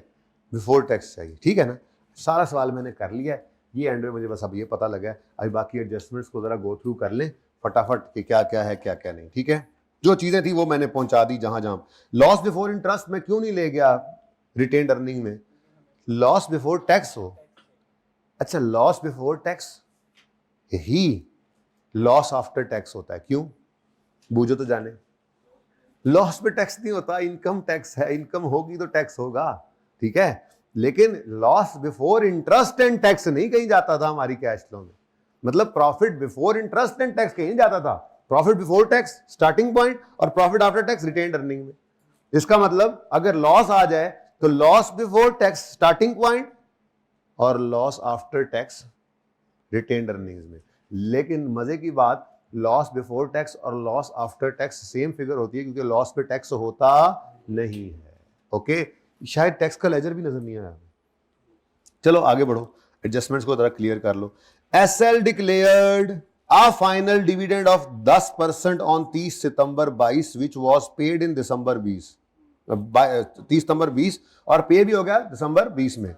बिफोर टैक्स चाहिए, ठीक है ना। सारा सवाल मैंने कर लिया है, ये एंड में मुझे बस अब ये पता लगा है, अभी बाकी एडजस्टमेंट्स को जरा गो थ्रू कर लें फटाफट कि क्या क्या है क्या क्या नहीं, ठीक है। जो चीजें थी वो मैंने पहुंचा दी जहां जहां। लॉस बिफोर इंटरेस्ट में क्यों नहीं ले गया रिटेन्ड अर्निंग में, लॉस बिफोर टैक्स हो, अच्छा लॉस बिफोर टैक्स ही लॉस आफ्टर टैक्स होता है, क्यों बूझो तो जाने, लॉस पे टैक्स नहीं होता, इनकम टैक्स है, इनकम होगी तो टैक्स होगा, ठीक है। लेकिन loss before interest and tax नहीं कहीं जाता था हमारी कैश फ्लो में, मतलब profit before interest and tax कहीं जाता था, profit before tax starting point और profit after tax retained earning में। इसका मतलब अगर लॉस आ जाए तो loss before tax starting point और loss after tax retained earnings में। लेकिन मजे की बात, लॉस बिफोर टैक्स और loss after tax same figure होती है, क्योंकि लॉस पे टैक्स होता नहीं है, ओके। शायद टैक्स का लेजर भी नजर नहीं आया। चलो आगे बढ़ो, एडजस्टमेंट्स को जरा क्लियर कर लो। SL declared a final dividend of 10% on 30 September 22 which was paid in December 20, 30 September 20 और पे भी हो गया दिसंबर 20 में,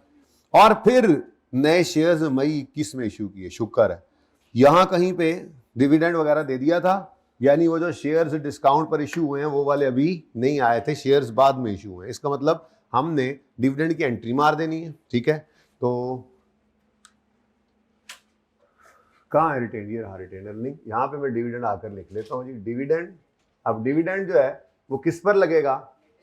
और फिर नए शेयर्स मई 21 में इशू किए, शुक्र है यहां कहीं पे डिविडेंड वगैरह दे दिया था, यानी वो जो शेयर्स डिस्काउंट पर इशू हुए हैं वो वाले अभी नहीं आए थे, शेयर्स बाद में इशू हुए हैं। इसका मतलब हमने डिविडेंड की एंट्री मार देनी है, ठीक है। तो कहाँ है रिटेन, ये रहा रिटेन अर्निंग, यहाँ पे मैं डिविडेंड आकर लिख लेता हूँ जी, डिविडेंड। अब डिविडेंड जो है वो किस पर लगेगा,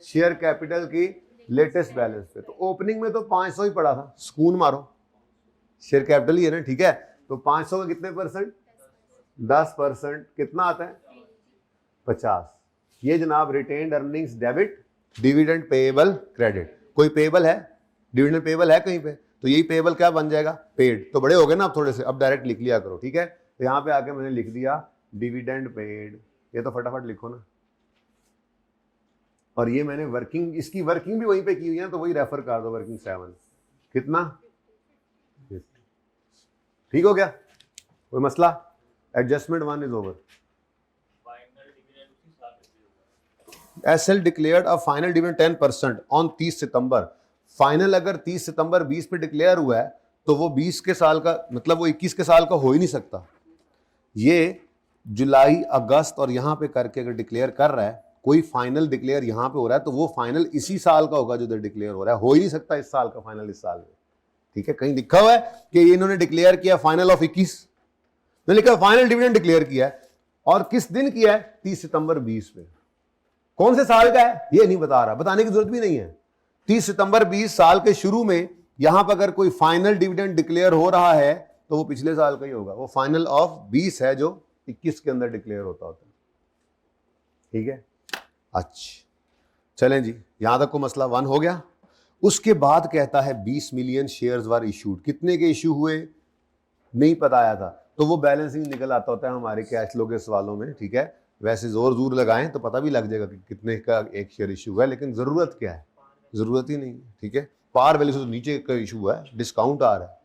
शेयर कैपिटल की लेटेस्ट बैलेंस पे। तो ओपनिंग में तो 500 ही पड़ा था, सुकून मारो, शेयर कैपिटल ही है ना, ठीक है। तो 500 का कितने परसेंट? 10%। कितना आता है? 50। ये जनाब retained earnings debit, dividend payable credit. कोई पेएबल है? डिविडेंड पेएबल है कहीं पे? तो यही पेएबल क्या बन जाएगा? पेड। तो बड़े हो गए ना आप थोड़े से, अब डायरेक्ट लिख लिया करो, ठीक है। तो यहाँ पे आके मैंने लिख दिया डिविडेंड पेड, ये तो फटाफट लिखो ना। और ये मैंने वर्किंग, इसकी वर्किंग भी वहीं पे की हुई है, तो वही रेफर कर दो, वर्किंग 7 कितना? ठीक हो गया? कोई मसला? Adjustment 1 is over. SL declared a final dividend 10% on 30 September. Final अगर 30 सितंबर 20 पे डिक्लेयर हुआ है तो वो 20 के साल का, मतलब वो 21 के साल का हो ही नहीं सकता। ये जुलाई, अगस्त और यहां पे करके अगर डिक्लेयर कर रहा है, कोई फाइनल डिक्लेयर यहां पे हो रहा है तो वो फाइनल इसी साल का होगा जो इधर डिक्लेयर हो रहा है। हो ही नहीं सकता इस साल का फाइनल इस साल में, ठीक है। कहीं लिखा हुआ है कि इन्होंने डिक्लेयर किया फाइनल ऑफ 21? नहीं लिखा, फाइनल डिविडेंड डिक्लेयर किया है। और किस दिन किया है? 30 सितंबर 20 में। कौन से साल का है ये नहीं बता रहा, बताने की जरूरत भी नहीं है। 30 सितंबर 20 साल के शुरू में यहां पर अगर कोई फाइनल डिविडेंड डिक्लेयर हो रहा है तो वो पिछले साल का ही होगा। वो फाइनल ऑफ 20 है जो 21 के अंदर डिक्लेयर होता है, ठीक है। अच्छा चलें जी, यहां तक को मसला 1 हो गया। उसके बाद कहता है 20 मिलियन शेयर्स वर इशूड। कितने के इशू हुए नहीं बताया था, तो वो बैलेंसिंग निकल आता होता है हमारे कैश फ्लो के सवालों में, ठीक है। वैसे जोर जोर लगाएं तो पता भी लग जाएगा कि कितने का एक शेयर इशू है, लेकिन जरूरत क्या है? जरूरत ही नहीं है, ठीक है। पार वैल्यू से तो नीचे का इशू है, डिस्काउंट आ रहा है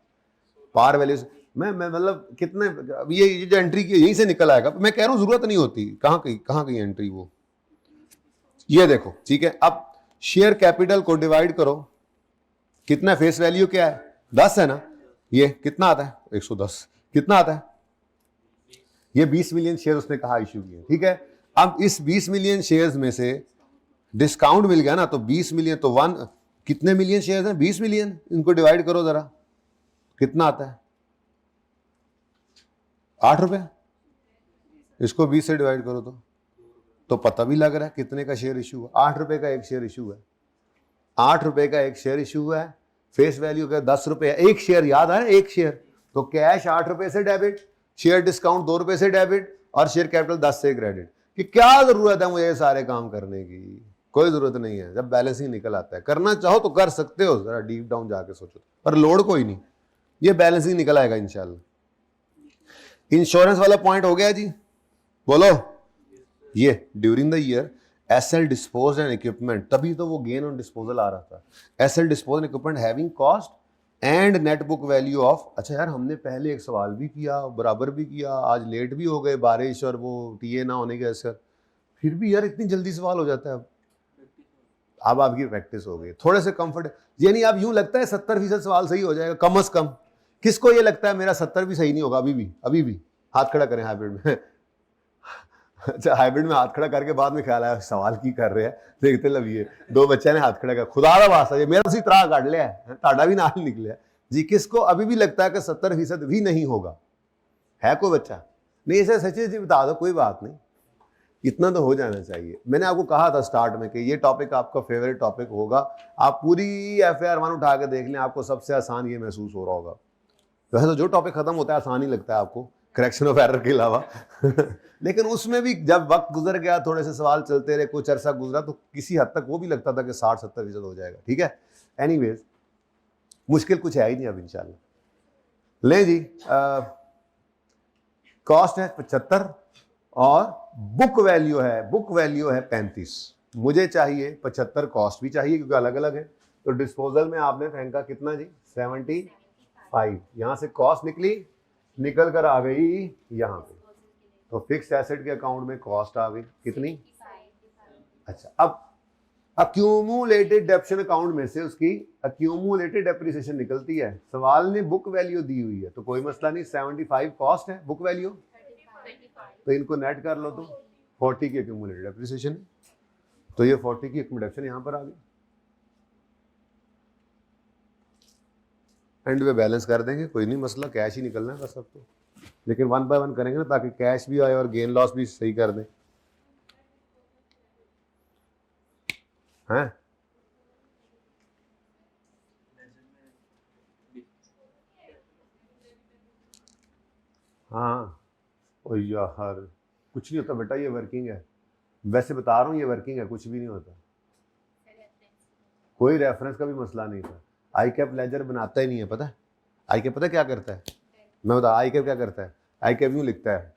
पार वैल्यू से। मैं मतलब कितने, ये जो एंट्री की यहीं से निकल आएगा। मैं कह रहा हूं जरूरत नहीं होती। कहाँ कहीं एंट्री? वो ये देखो, ठीक है। अब शेयर कैपिटल को डिवाइड करो, कितना फेस वैल्यू क्या है? 10 है ना। ये कितना आता है? 110। कितना आता है? ये 20 मिलियन शेयर उसने कहा इशू किए, ठीक है। अब इस 20 मिलियन शेयर्स में से डिस्काउंट मिल गया ना, तो 20 मिलियन तो 1, कितने मिलियन शेयर्स हैं? 20 मिलियन। इनको डिवाइड करो जरा, कितना आता है? 8 रुपए। इसको 20 से डिवाइड करो तो पता भी लग रहा है कितने का शेयर इशू हुआ। 8 रुपए का एक शेयर इशू है। 8 रुपए का एक शेयर इशू हुआ है। फेस वैल्यू का 10 रुपए है एक शेयर, याद है एक शेयर। तो कैश 8 रुपए से डेबिट, शेयर डिस्काउंट 2 रुपए से डेबिट और शेयर कैपिटल 10 से क्रेडिट। कि क्या जरूरत है मुझे ये सारे काम करने की? कोई जरूरत नहीं है। जब बैलेंसिंग निकल आता है, करना चाहो तो कर सकते हो, जरा डीप डाउन जाके सोचो, पर लोड कोई नहीं, ये बैलेंसिंग निकल आएगा इंशाल्लाह। इंश्योरेंस वाला पॉइंट हो गया जी, बोलो। ये during the year asset dispose and equipment, तभी तो वो गेन ऑन डिस्पोजल आ रहा था। Asset dispose and equipment having cost and net book value of. अच्छा यार, हमने पहले एक सवाल भी किया, बराबर भी किया, आज लेट भी हो गए, बारिश और वो टीए ना होने के असर, फिर भी यार इतनी जल्दी सवाल हो जाता है। अब आपकी प्रैक्टिस हो गई, थोड़े से कंफर्ट, यानी आप यूं लगता है 70% सवाल सही हो जाएगा कम से कम। किसको ये लगता है मेरा 70 भी सही नहीं होगा? अभी भी हाथ खड़ा करें हाइब्रिड में। अच्छा, हाइब्रिड में हाथ खड़ा करके बाद में ख्याल आया सवाल की कर रहे हैं, देखते लविए 2 बच्चे ने हाथ खड़ा कर, खुदा का वास्ता ये मेरा उसी तरह काट लिया है, ताड़ा भी नाल निकले जी। किसको अभी भी लगता है कि 70% भी नहीं होगा? है कोई बच्चा? नहीं, ऐसे सचिन जी बता दो, कोई बात नहीं, इतना तो हो जाना चाहिए। मैंने आपको कहा था स्टार्ट में कि ये टॉपिक आपका फेवरेट टॉपिक होगा। आप पूरी FAR 1 उठा के देख लें, आपको सबसे आसान ये महसूस हो रहा होगा। वैसे तो जो टॉपिक खत्म होता है आसान ही लगता है आपको, करेक्शन ऑफ एरर के अलावा। लेकिन उसमें भी जब वक्त गुजर गया, थोड़े से सवाल चलते रहे, कुछ अरसा गुजरा, तो किसी हद तक वो भी लगता था कि 60-70% हो जाएगा, ठीक है। एनीवेज, मुश्किल कुछ है ही नहीं अब इंशाल्लाह। ले जी, कॉस्ट है 75 और बुक वैल्यू है 35। मुझे चाहिए 75, कॉस्ट भी चाहिए क्योंकि अलग अलग है। तो डिस्पोजल में आपने फेंका कितना जी? 75। यहां से कॉस्ट निकल कर आ गई यहां पे, तो फिक्स एसेट के अकाउंट में कॉस्ट आ गई कितनी? अच्छा, अब अक्यूमुलेटेड डेप्शन अकाउंट में से उसकी अक्यूमुलेटेड डेप्रिसिएशन निकलती है। सवाल ने बुक वैल्यू दी हुई है तो कोई मसला नहीं, 75 कॉस्ट है, बुक वैल्यू तो इनको नेट कर लो तो 40 की अक्यूमुलेटेड डेप्रिसिएशन, तो ये 40 की अक्यूमुलेशन यहां पर आ गई। एंड में बैलेंस कर देंगे, कोई नहीं मसला, कैश ही निकलना है बस अब तो। लेकिन 1 बाय 1 करेंगे ना, ताकि कैश भी आए और गेन लॉस भी सही कर दें, हैं? हाँ, ओ यार कुछ नहीं होता बेटा, ये वर्किंग है, वैसे बता रहा हूँ ये वर्किंग है, कुछ भी नहीं होता, कोई रेफरेंस का भी मसला नहीं था। आई कैप लेजर बनाता ही नहीं है, पता है आई कैप पता है क्या करता है, मैं बता आई कैप क्या करता है, आई कैप यूँ लिखता है,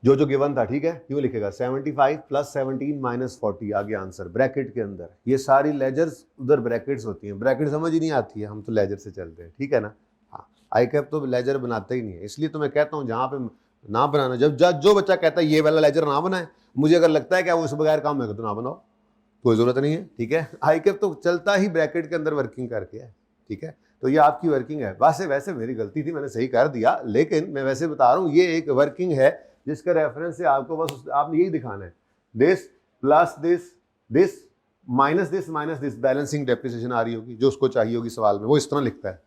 जो जो गिवन था ठीक है, यूँ लिखेगा 75 प्लस 17 माइनस 40 आ गया आंसर ब्रैकेट के अंदर। ये सारी लेजर्स उधर ब्रैकेट्स होती हैं, ब्रैकेट समझ ही नहीं आती है, हम तो लेजर से चलते हैं, ठीक है ना। हाँ, आई कैप तो लेजर बनाता ही नहीं है, इसलिए तो मैं कहता हूँ जहाँ पे ना बनाना, जब जो बच्चा कहता है ये वाला लेजर ना बनाए, मुझे अगर लगता है कि वो इस बगैर काम है तो ना बनाओ, कोई ज़रूरत नहीं है, ठीक है। आई कैप तो चलता ही ब्रैकेट के अंदर वर्किंग करके है, ठीक है। तो ये आपकी वर्किंग है, वैसे मेरी गलती थी, मैंने सही कर दिया, लेकिन मैं वैसे बता रहा हूँ ये एक वर्किंग है जिसका रेफरेंस से आपको बस आपने यही दिखाना है, this plus this minus this balancing depreciation आ रही होगी जो उसको चाहिए होगी सवाल में, वो इस तरह लिखता है,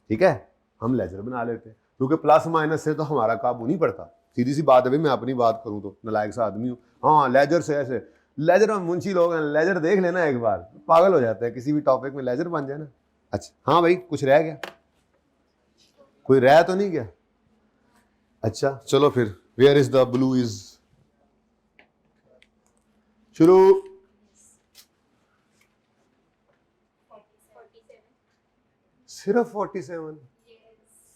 ठीक है। हम लेजर बना लेते हैं क्योंकि प्लस माइनस से तो हमारा काबू नहीं पड़ता, सीधी सी बात है भाई, मैं अपनी बात करूं तो नालायक सा आदमी हूँ। हाँ लेजर से ऐसे, लेजर में मुंशी लोग हैं, लेजर देख लेना एक बार पागल हो जाते हैं, किसी भी टॉपिक में लेजर बन जाए ना। अच्छा हाँ भाई, कुछ रह गया, कोई रह तो नहीं गया, अच्छा चलो फिर, where is the blue is, शुरू। सिर्फ 47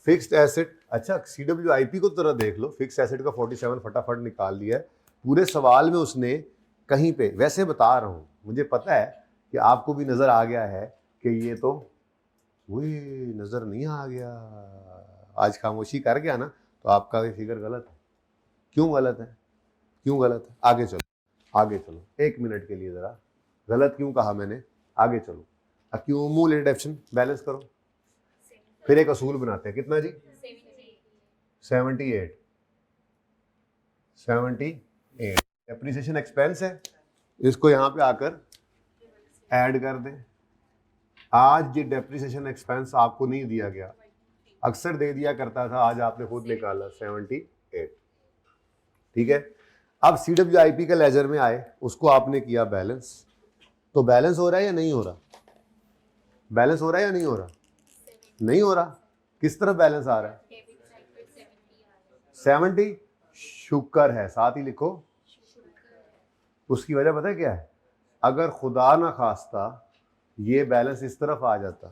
फिक्स्ड एसेट, अच्छा CWIP को जरा देख लो, फिक्स्ड एसेट का 47 फटाफट निकाल दिया है पूरे सवाल में उसने कहीं पे, वैसे बता रहा हूँ मुझे पता है कि आपको भी नजर आ गया है कि ये तो वही नजर नहीं आ गया, आज खामोशी कर गया ना, तो आपका भी फिगर गलत है। क्यों गलत है, क्यों गलत है, आगे चलो 1 मिनट के लिए जरा, गलत क्यों कहा मैंने, आगे चलो। एक्यूमुलेटेड एडिशन बैलेंस करो, फिर एक असूल बनाते हैं, कितना जी 78 डेप्रिसिएशन एक्सपेंस है, इसको यहाँ पे आकर ऐड कर दें। आज ये डेप्रिसिएशन एक्सपेंस आपको नहीं दिया गया, अक्सर दे दिया करता था, आज आपने खुद निकाला 78, ठीक है। अब CWIP के लेजर में आए, उसको आपने किया बैलेंस, तो बैलेंस हो रहा है या नहीं हो रहा, बैलेंस हो रहा है या नहीं हो रहा, नहीं हो रहा, किस तरफ बैलेंस आ रहा है 70, शुक्र है, साथ ही लिखो, उसकी वजह पता है क्या है, अगर खुदा ना खास्ता ये बैलेंस इस तरफ आ जाता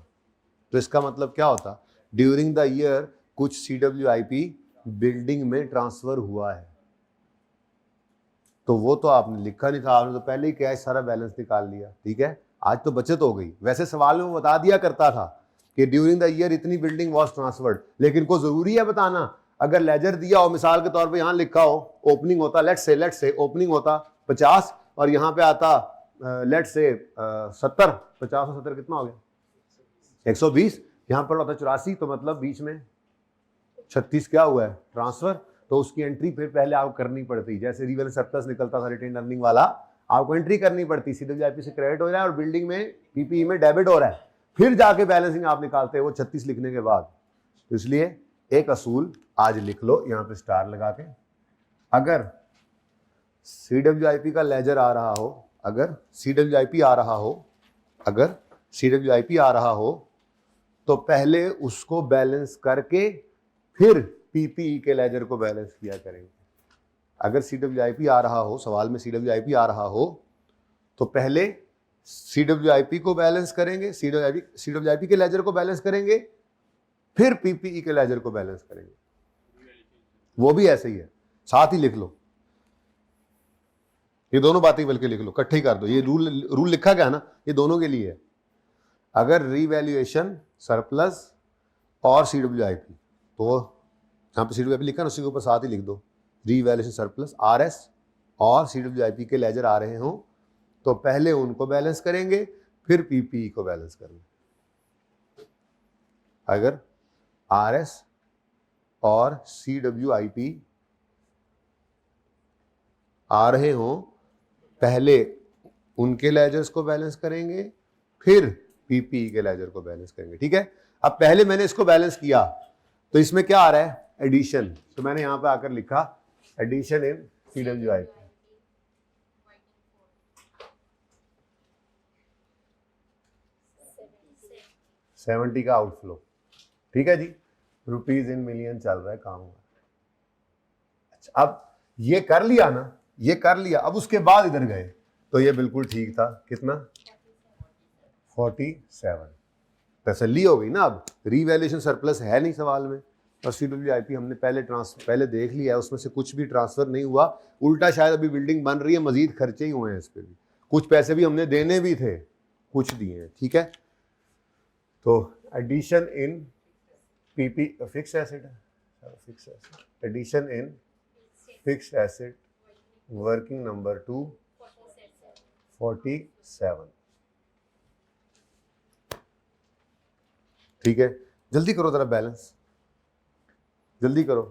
तो इसका मतलब क्या होता, ड्यूरिंग द ईयर कुछ CWIP बिल्डिंग में ट्रांसफर हुआ है, तो वो तो आपने लिखा नहीं था, आपने तो पहले ही कैश सारा बैलेंस निकाल लिया, ठीक है। आज तो बचत हो गई, वैसे सवाल में वो बता दिया करता था कि ड्यूरिंग द ईयर इतनी बिल्डिंग वॉज ट्रांसफर्ड, लेकिन को जरूरी है बताना, अगर लेजर दिया हो मिसाल के तौर पे यहाँ लिखा हो ओपनिंग होता, लेट्स से ओपनिंग होता 50 और यहाँ पे आता लेट्स से 70, 50 और 70 कितना हो गया 120, यहाँ पर होता 84, तो मतलब बीच में 36 क्या हुआ है ट्रांसफर, तो उसकी एंट्री फिर पहले आपको करनी पड़ती, जैसे रिवेल सरप्लस निकलता था रिटेन अर्निंग वाला, आपको एंट्री करनी पड़ती, CWIP से क्रेडिट हो रहा है और बिल्डिंग में PPE में डेबिट हो रहा है, फिर जाके बैलेंसिंग आप निकालते हैं वो 36 लिखने के बाद। तो इसलिए एक असूल आज लिख लो यहाँ पे स्टार लगा के, अगर CWIP का लेजर आ रहा हो, अगर CWIP आ रहा हो, अगर CWIP आ रहा हो तो पहले उसको बैलेंस करके फिर PPE के लेजर को बैलेंस किया करेंगे। अगर CWIP आ रहा हो, सवाल में CWIP आ रहा हो तो पहले CWIP को बैलेंस करेंगे, CWIP के लेजर को बैलेंस करेंगे, फिर PPE के लेजर को बैलेंस करेंगे, वो भी ऐसे ही है, साथ ही लिख लो ये दोनों बातें, बल्कि लिख लो इकट्ठे ही कर दो, ये रूल लिखा गया ना, ये दोनों के लिए है। अगर रीवैल्यूएशन सरप्लस और CWIP, तो यहाँ पे CWIP लिखा ना, उसी के ऊपर साथ ही लिख दो रीवैल्यूएशन सरप्लस RS और CWIP के लेजर आ रहे हों तो पहले उनको बैलेंस करेंगे, फिर PPE को बैलेंस करेंगे। अगर RS और CWIP आ रहे हों पहले उनके लेजर्स को बैलेंस करेंगे, फिर PPE के लेजर को बैलेंस करेंगे, ठीक है। अब पहले मैंने इसको बैलेंस किया तो इसमें क्या आ रहा है एडिशन, तो मैंने यहां पे आकर लिखा एडिशन इन CWIP, $70 का आउटफ्लो, ठीक है जी। रुपीज इन मिलियन चल रहा है काम हुआ। अच्छा, अब ये कर लिया ना, ये कर लिया, अब उसके बाद इधर गए तो ये बिल्कुल ठीक था। कितना? 47। तसल्ली हो गई ना। अब रीवैल्यूएशन सरप्लस है नहीं सवाल में, और CWIP हमने पहले देख लिया है, उसमें से कुछ भी ट्रांसफर नहीं हुआ। उल्टा शायद अभी बिल्डिंग बन रही है, मजीद खर्चे ही हुए हैं इस पे भी, कुछ पैसे भी हमने देने भी थे, कुछ दिए हैं। ठीक है, तो addition in PP fix asset है, fix asset, addition in fix asset working number 2 47। ठीक है, जल्दी करो जरा बैलेंस, जल्दी करो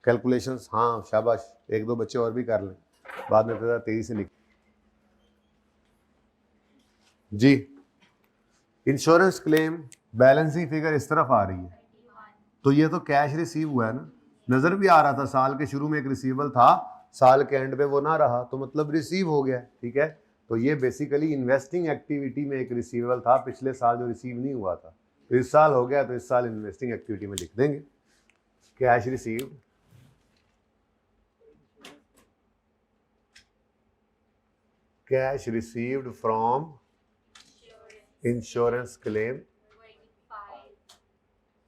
कैलकुलेशंस। हाँ शाबाश, एक दो बच्चे और भी कर लें, बाद में जरा तेजी से लिख। जी, इंश्योरेंस क्लेम बैलेंसिंग फिगर इस तरफ आ रही है, तो ये तो कैश रिसीव हुआ है ना, नजर भी आ रहा था साल के शुरू में एक रिसीवेबल था, साल के एंड पे वो ना रहा, तो मतलब रिसीव हो गया। ठीक है, तो ये बेसिकली इन्वेस्टिंग एक्टिविटी में एक रिसीवेबल था पिछले साल जो रिसीव नहीं हुआ था, तो इस साल हो गया, तो इस साल इन्वेस्टिंग एक्टिविटी में लिख देंगे cash received from insurance claim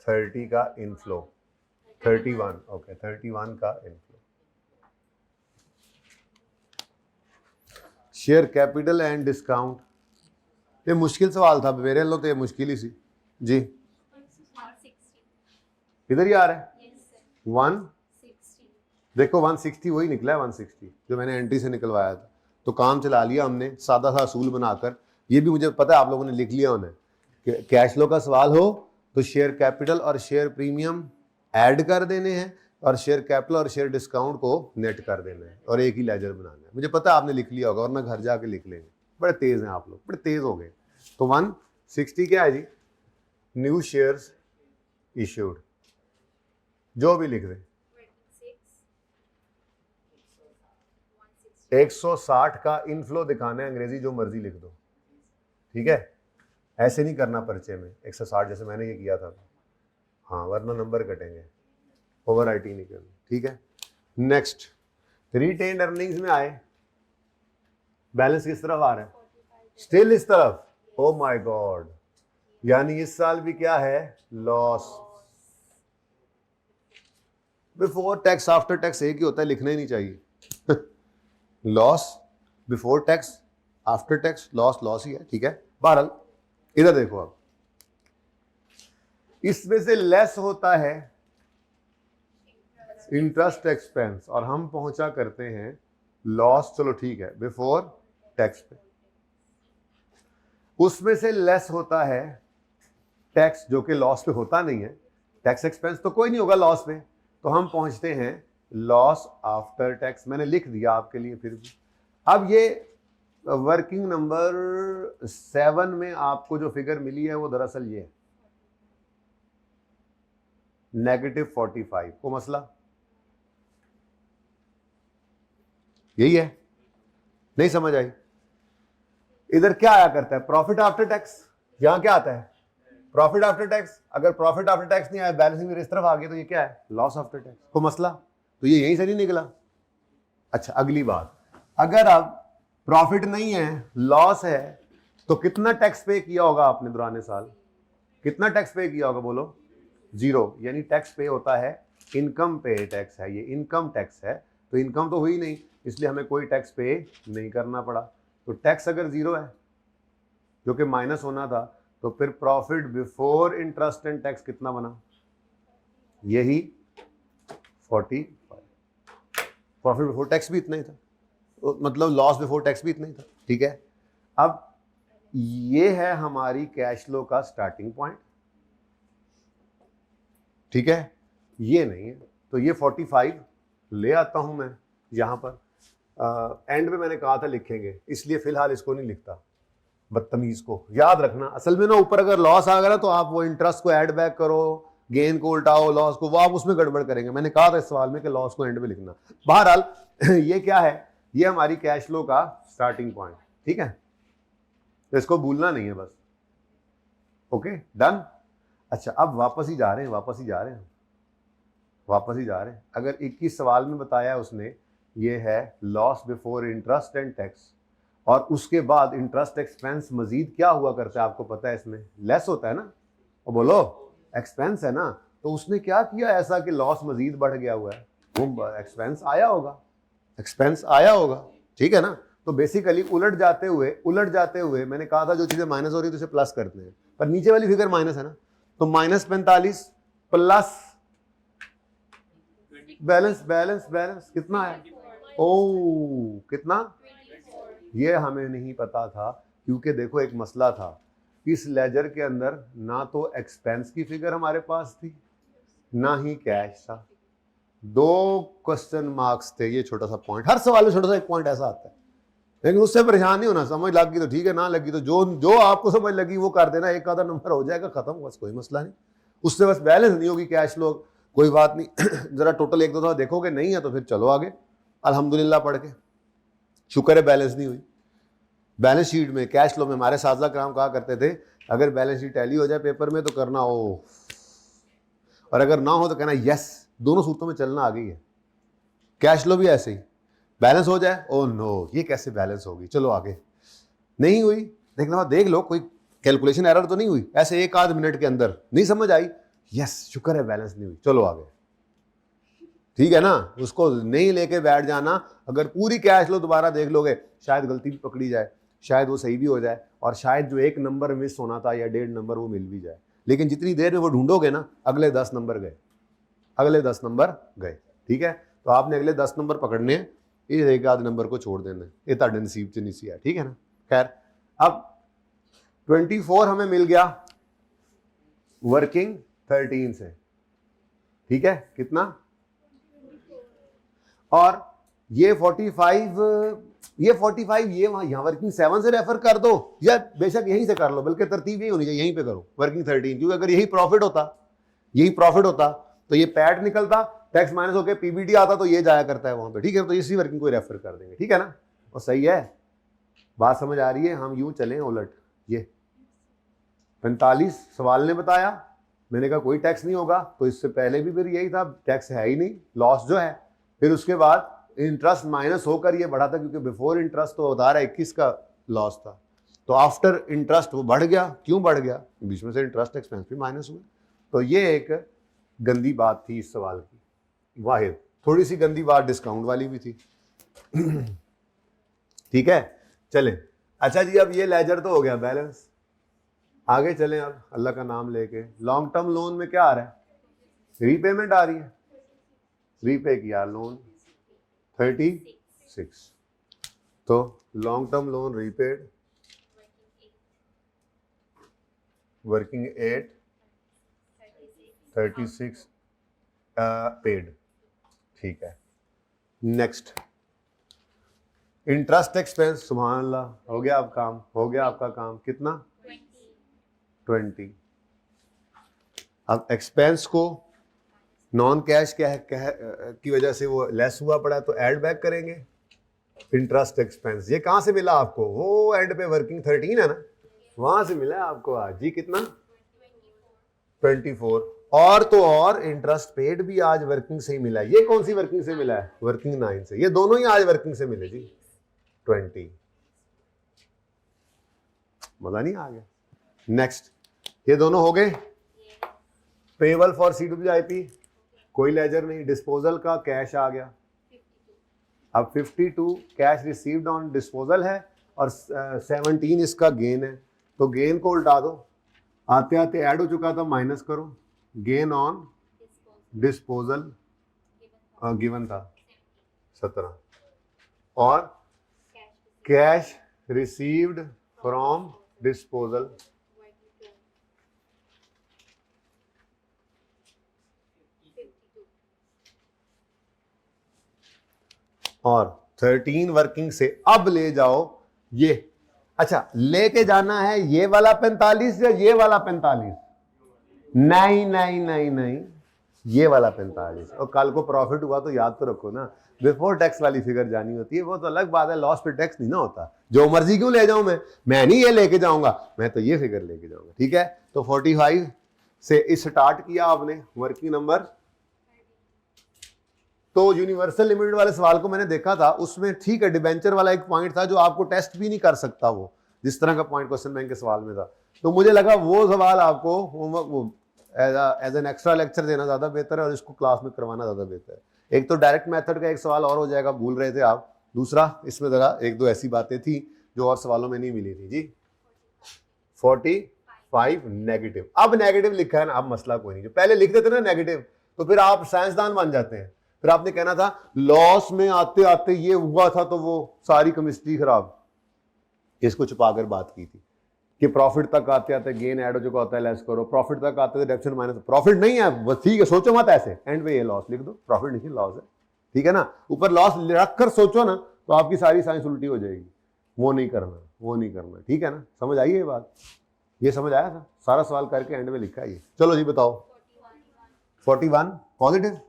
30 का इनफ्लो, 31, ओके 31 का inflow. Share capital and discount, ये मुश्किल सवाल था मेरे लो, तो ये मुश्किल ही सी। जी, इधर ही आ रहा है 160, देखो 160 वही निकला है, 160 जो मैंने एंट्री से निकलवाया था। तो काम चला लिया हमने सादा सा असूल बनाकर। ये भी मुझे पता है आप लोगों ने लिख लिया उन्हें कि कैश फ्लो का सवाल हो तो शेयर कैपिटल और शेयर प्रीमियम ऐड कर देने हैं, और शेयर कैपिटल और शेयर डिस्काउंट को नेट कर देना है, और एक ही लेजर बनाना है। मुझे पता है आपने लिख लिया होगा, वरना घर जाके लिख लेंगे। बड़े तेज हैं आप लोग, बड़े तेज हो गए। तो 160 क्या है जी? न्यू शेयर्स इश्यूड, जो भी लिख दें। 160 का इनफ्लो दिखाना है, अंग्रेजी जो मर्जी लिख दो। ठीक है, ऐसे नहीं करना पर्चे में 160 जैसे मैंने ये किया था, हाँ, वरना नंबर कटेंगे, ओवर राइटिंग नहीं करनी। ठीक है, नेक्स्ट, रिटेन्ड अर्निंग्स में आए, बैलेंस किस तरफ आ रहा है? स्टिल इस तरफ। ओ माय गॉड, यानी इस साल भी क्या है? Loss. Before tax after tax एक ही होता है, लिखना ही नहीं चाहिए। Loss before tax after tax, loss loss ही है। ठीक है, बहरहाल इधर देखो, अब इसमें से लेस होता है इंटरेस्ट एक्सपेंस, और हम पहुंचा करते हैं लॉस, चलो ठीक है, बिफोर टैक्स पे। उसमें से लेस होता है टैक्स, जो कि लॉस पे होता नहीं है, टैक्स एक्सपेंस तो कोई नहीं होगा लॉस पे, तो हम पहुंचते हैं लॉस आफ्टर टैक्स। मैंने लिख दिया आपके लिए फिर भी। अब ये वर्किंग नंबर 7 में आपको जो फिगर मिली है वो दरअसल ये है -45 को मसला यही है। नहीं समझ आई? इधर क्या आया करता है? Profit after tax. यहां क्या आता है? Profit after tax. अगर प्रॉफिट आफ्टर टैक्स नहीं आया, बैलेंसिंग इस तरफ आ गया, तो ये क्या है? लॉस आफ्टर टैक्स को मसला। तो ये यहीं से नहीं निकला। अच्छा, अगली बात, अगर अब प्रॉफिट नहीं है, लॉस है, तो कितना टैक्स पे किया होगा आपने दौरान साल? कितना टैक्स पे किया होगा? बोलो। 0। यानी टैक्स पे होता है इनकम पे टैक्स है, ये इनकम टैक्स है, तो इनकम तो हुई नहीं, इसलिए हमें कोई टैक्स पे नहीं करना पड़ा। तो टैक्स अगर 0 है, जो कि माइनस होना था, तो फिर profit before interest and tax कितना बना? यही 45। प्रॉफिट बिफोर टैक्स भी इतना ही था, मतलब लॉस बिफोर टैक्स भी इतना ही था। ठीक है, अब ये है हमारी कैश फ्लो का स्टार्टिंग पॉइंट। ठीक है, ये नहीं है, तो ये 45 ले आता हूं मैं यहां पर। एंड में मैंने कहा था लिखेंगे, इसलिए फिलहाल इसको नहीं लिखता। बदतमीज को याद रखना, असल में ना ऊपर अगर लॉस आ गया ना, तो आप वो इंटरेस्ट को ऐड बैक करो, गेन को उल्टाओ, लॉस को, वो आप उसमें गड़बड़ करेंगे। मैंने कहा था इस सवाल में कि लॉस को एंड में लिखना। बहरहाल ये क्या है? ये हमारी कैश फ्लो का स्टार्टिंग पॉइंट। ठीक है, तो इसको भूलना नहीं है बस। Okay, done. अच्छा अब वापस ही जा रहे हैं, अगर 21 सवाल में बताया उसने ये है loss before interest and tax, और उसके बाद इंटरेस्ट एक्सपेंस मजीद क्या हुआ करता है आपको पता है, इसमें लेस होता है ना, और बोलो एक्सपेंस है ना, तो उसने क्या किया ऐसा कि लॉस मजीद बढ़ गया हुआ है, वो एक्सपेंस आया होगा, ठीक है ना। तो बेसिकली उलट जाते हुए मैंने कहा था जो चीजें माइनस हो रही है तो उसे प्लस करते हैं, पर नीचे वाली फिगर माइनस है ना, तो -45 प्लस बैलेंस कितना है, ओ कितना, ये हमें नहीं पता था, क्योंकि देखो एक मसला था, इस लेजर के अंदर ना तो एक्सपेंस की फिगर हमारे पास थी ना ही कैश था, 2 क्वेश्चन मार्क्स थे। ये छोटा सा पॉइंट, हर सवाल में छोटा सा एक पॉइंट ऐसा आता है, लेकिन उससे परेशान नहीं होना, समझ लगी तो ठीक है, ना लगी तो जो आपको समझ लगी वो कर देना, एक आधा नंबर हो जाएगा खत्म, बस कोई मसला नहीं, उससे बस बैलेंस नहीं होगी कैश फ्लो, कोई बात नहीं। जरा टोटल 1-2 दफा देखोगे नहीं है तो फिर चलो आगे, अल्हम्दुलिल्लाह पढ़ के, शुक्र है बैलेंस नहीं हुई। बैलेंस शीट में कैश फ्लो में हमारे साजा कराम कहा करते थे, अगर बैलेंस शीट टैली हो जाए पेपर में तो करना ओ, और अगर ना हो तो कहना यस, दोनों सूत्रों में चलना आ गई है। कैश फ्लो भी ऐसे ही, बैलेंस हो जाए ओ नो ये कैसे बैलेंस होगी, चलो आगे, नहीं हुई देखना, देख लो कोई कैलकुलेशन एरर तो नहीं हुई, ऐसे 1 आध मिनट के अंदर नहीं समझ आई, यस शुक्र है बैलेंस नहीं हुई, चलो आगे, ठीक है ना। उसको नहीं लेके बैठ जाना, अगर पूरी कैश फ्लो दोबारा देख लोगे शायद गलती भी पकड़ी जाए, शायद वो सही भी हो जाए, और शायद जो 1 नंबर मिस होना था या 1.5 नंबर वो मिल भी जाए, लेकिन जितनी देर में वो ढूंढोगे ना अगले 10 नंबर गए, ठीक है। तो आपने अगले 10 नंबर पकड़ने हैं, इस 1 आध नंबर को छोड़ देना है, ये ताड़े नसीब च नहीं सी है, ठीक है ना। खैर अब 24 हमें मिल गया वर्किंग 13 से, ठीक है, कितना, और ये 45 ये वहां यहाँ वर्किंग 7 से रेफर कर दो, या बेशक यहीं से कर लो, बल्कि तरतीब यही होनी चाहिए, यहीं पे करो वर्किंग 13, क्योंकि अगर यही प्रॉफिट होता तो ये पैट निकलता, टैक्स माइनस होकर पीबीटी आता, तो ये जाया करता है वहां पे, ठीक है, तो इसी वर्किंग को रेफर कर देंगे, ठीक है ना। और सही है, बात समझ आ रही है, हम यूं चलें उलट, ये 45 सवाल ने बताया, मैंने कहा कोई टैक्स नहीं होगा, तो इससे पहले भी फिर यही था, टैक्स है ही नहीं, लॉस जो है, फिर उसके बाद इंटरेस्ट माइनस होकर ये बढ़ा था, क्योंकि बिफोर इंटरेस्ट तो बता रहा है 21 का लॉस था, तो आफ्टर इंटरेस्ट वो बढ़ गया, क्यों बढ़ गया, बीच में से इंटरेस्ट एक्सपेंस भी माइनस हुए, तो ये एक गंदी बात थी इस सवाल की। वाहिद थोड़ी सी गंदी बात डिस्काउंट वाली भी थी। ठीक है, चलें। अच्छा जी, अब ये लेजर तो हो गया बैलेंस, आगे चलें अब अल्लाह का नाम लेके। लॉन्ग टर्म लोन में क्या आ रहा है, रीपेमेंट आ रही है, रीपे किया लोन 36, तो long term loan repaid, working 8, 36 paid, ठीक है। नेक्स्ट इंटरेस्ट एक्सपेंस, सुभान अल्लाह, हो गया अब काम, हो गया आपका काम, कितना 20। अब एक्सपेंस को नॉन कैश क्या है की वजह से वो लेस हुआ पड़ा, तो ऐड बैक करेंगे इंटरेस्ट एक्सपेंस। ये कहां से मिला आपको, वो एंड पे वर्किंग 13 है ना, वहां से मिला आपको आज जी, कितना 24, और तो और इंटरेस्ट पेड भी आज वर्किंग से ही मिला है। ये कौन सी वर्किंग से मिला है, वर्किंग 9 से, ये दोनों ही आज वर्किंग से मिले जी 20। मजा नहीं आ गया। नेक्स्ट, ये दोनों हो गए। पेबल फॉर CWIP कोई लेजर नहीं, डिस्पोजल का कैश आ गया। अब 52 कैश रिसीव्ड ऑन डिस्पोजल है, और 17 इसका गेन है, तो गेन को उल्टा दो, आते आते ऐड हो चुका था, माइनस करो, गेन ऑन डिस्पोजल गिवन था 17, और कैश रिसीव्ड फ्रॉम डिस्पोजल और 13 वर्किंग से अब ले जाओ ये। अच्छा, लेके जाना है ये वाला 45 या ये वाला 45? नहीं नहीं नहीं नहीं, ये वाला 45। और कल को प्रॉफिट हुआ तो याद तो रखो ना, बिफोर टैक्स वाली फिगर जानी होती है, वो तो अलग बात है, लॉस पे टैक्स नहीं ना होता। जो मर्जी क्यों ले जाऊं मैं नहीं ये लेके जाऊंगा, मैं तो ये फिगर लेके जाऊंगा, ठीक है। तो 45 से स्टार्ट किया आपने वर्किंग नंबर, तो यूनिवर्सल लिमिट वाले सवाल को मैंने देखा था, उसमें ठीक है डिबेंचर वाला एक पॉइंट था जो आपको टेस्ट भी नहीं कर सकता, वो जिस तरह का पॉइंट क्वेश्चन बैंक के सवाल में था। तो मुझे लगा वो सवाल आपको होमवर्क वो एज एन एक्स्ट्रा लेक्चर देना ज्यादा बेहतर है और इसको क्लास में करवाना ज्यादा बेहतर है। एक तो डायरेक्ट मेथड का एक सवाल और हो जाएगा, भूल रहे थे आप। दूसरा इसमें जरा एक दो ऐसी बातें थी जो और सवालों में नहीं मिली थी जी। 45 नेगेटिव, अब नेगेटिव लिखा है ना, अब मसला कोई नहीं। जो पहले लिख देते ना नेगेटिव, तो फिर आप साइंसदान बन जाते हैं। फिर आपने कहना था लॉस में आते आते ये हुआ था तो वो सारी केमिस्ट्री खराब। इसको छुपाकर बात की थी कि प्रॉफिट तक आते आते गेन ऐड हो चुका होता है, लेस करो। प्रॉफिट तक आते थे डिडक्शन माइनस, प्रॉफिट नहीं है बस, ठीक है, सोचो मत ऐसे एंड पे ये लॉस लिख दो, प्रॉफिट नहीं लॉस है, ठीक है ना। ऊपर लॉस रख कर सोचो ना तो आपकी सारी साइंस उल्टी हो जाएगी। वो नहीं करना, वो नहीं करना, ठीक है ना। समझ आई ये बात? ये समझ आया था? सारा सवाल करके एंड में लिखा है ये। चलो जी बताओ। 41 पॉजिटिव,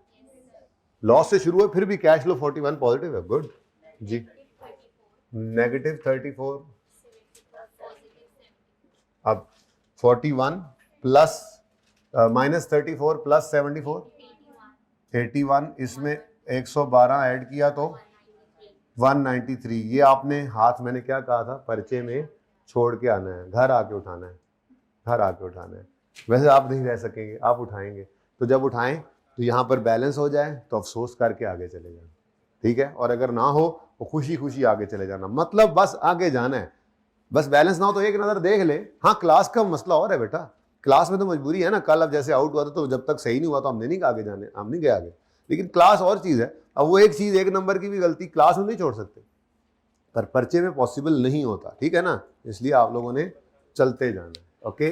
लॉस से शुरू है फिर भी कैश फ्लो 41 पॉजिटिव है, गुड जी। नेगेटिव 34, अब 41 प्लस माइनस 34 प्लस 74 81, इसमें 112 ऐड किया तो 193। ये आपने हाथ, मैंने क्या कहा था, पर्चे में छोड़ के आना है, घर आके उठाना है, घर आके उठाना है। वैसे आप नहीं रह सकेंगे, आप उठाएंगे। तो जब उठाएं तो यहाँ पर बैलेंस हो जाए तो अफसोस करके आगे चले जाना, ठीक है। और अगर ना हो तो खुशी खुशी आगे चले जाना, मतलब बस आगे जाना है। बस बैलेंस ना हो तो एक नज़र देख ले। हाँ क्लास का मसला और है बेटा, क्लास में तो मजबूरी है ना। कल अब जैसे आउट हुआ था तो जब तक सही नहीं हुआ तो हमने नहीं आगे जाने, हम नहीं गए आगे। लेकिन क्लास और चीज़ है। अब वो एक चीज़, एक नंबर की भी गलती क्लास में नहीं छोड़ सकते, पर पर्चे में पॉसिबल नहीं होता, ठीक है ना। इसलिए आप लोगों ने चलते जाना है, ओके।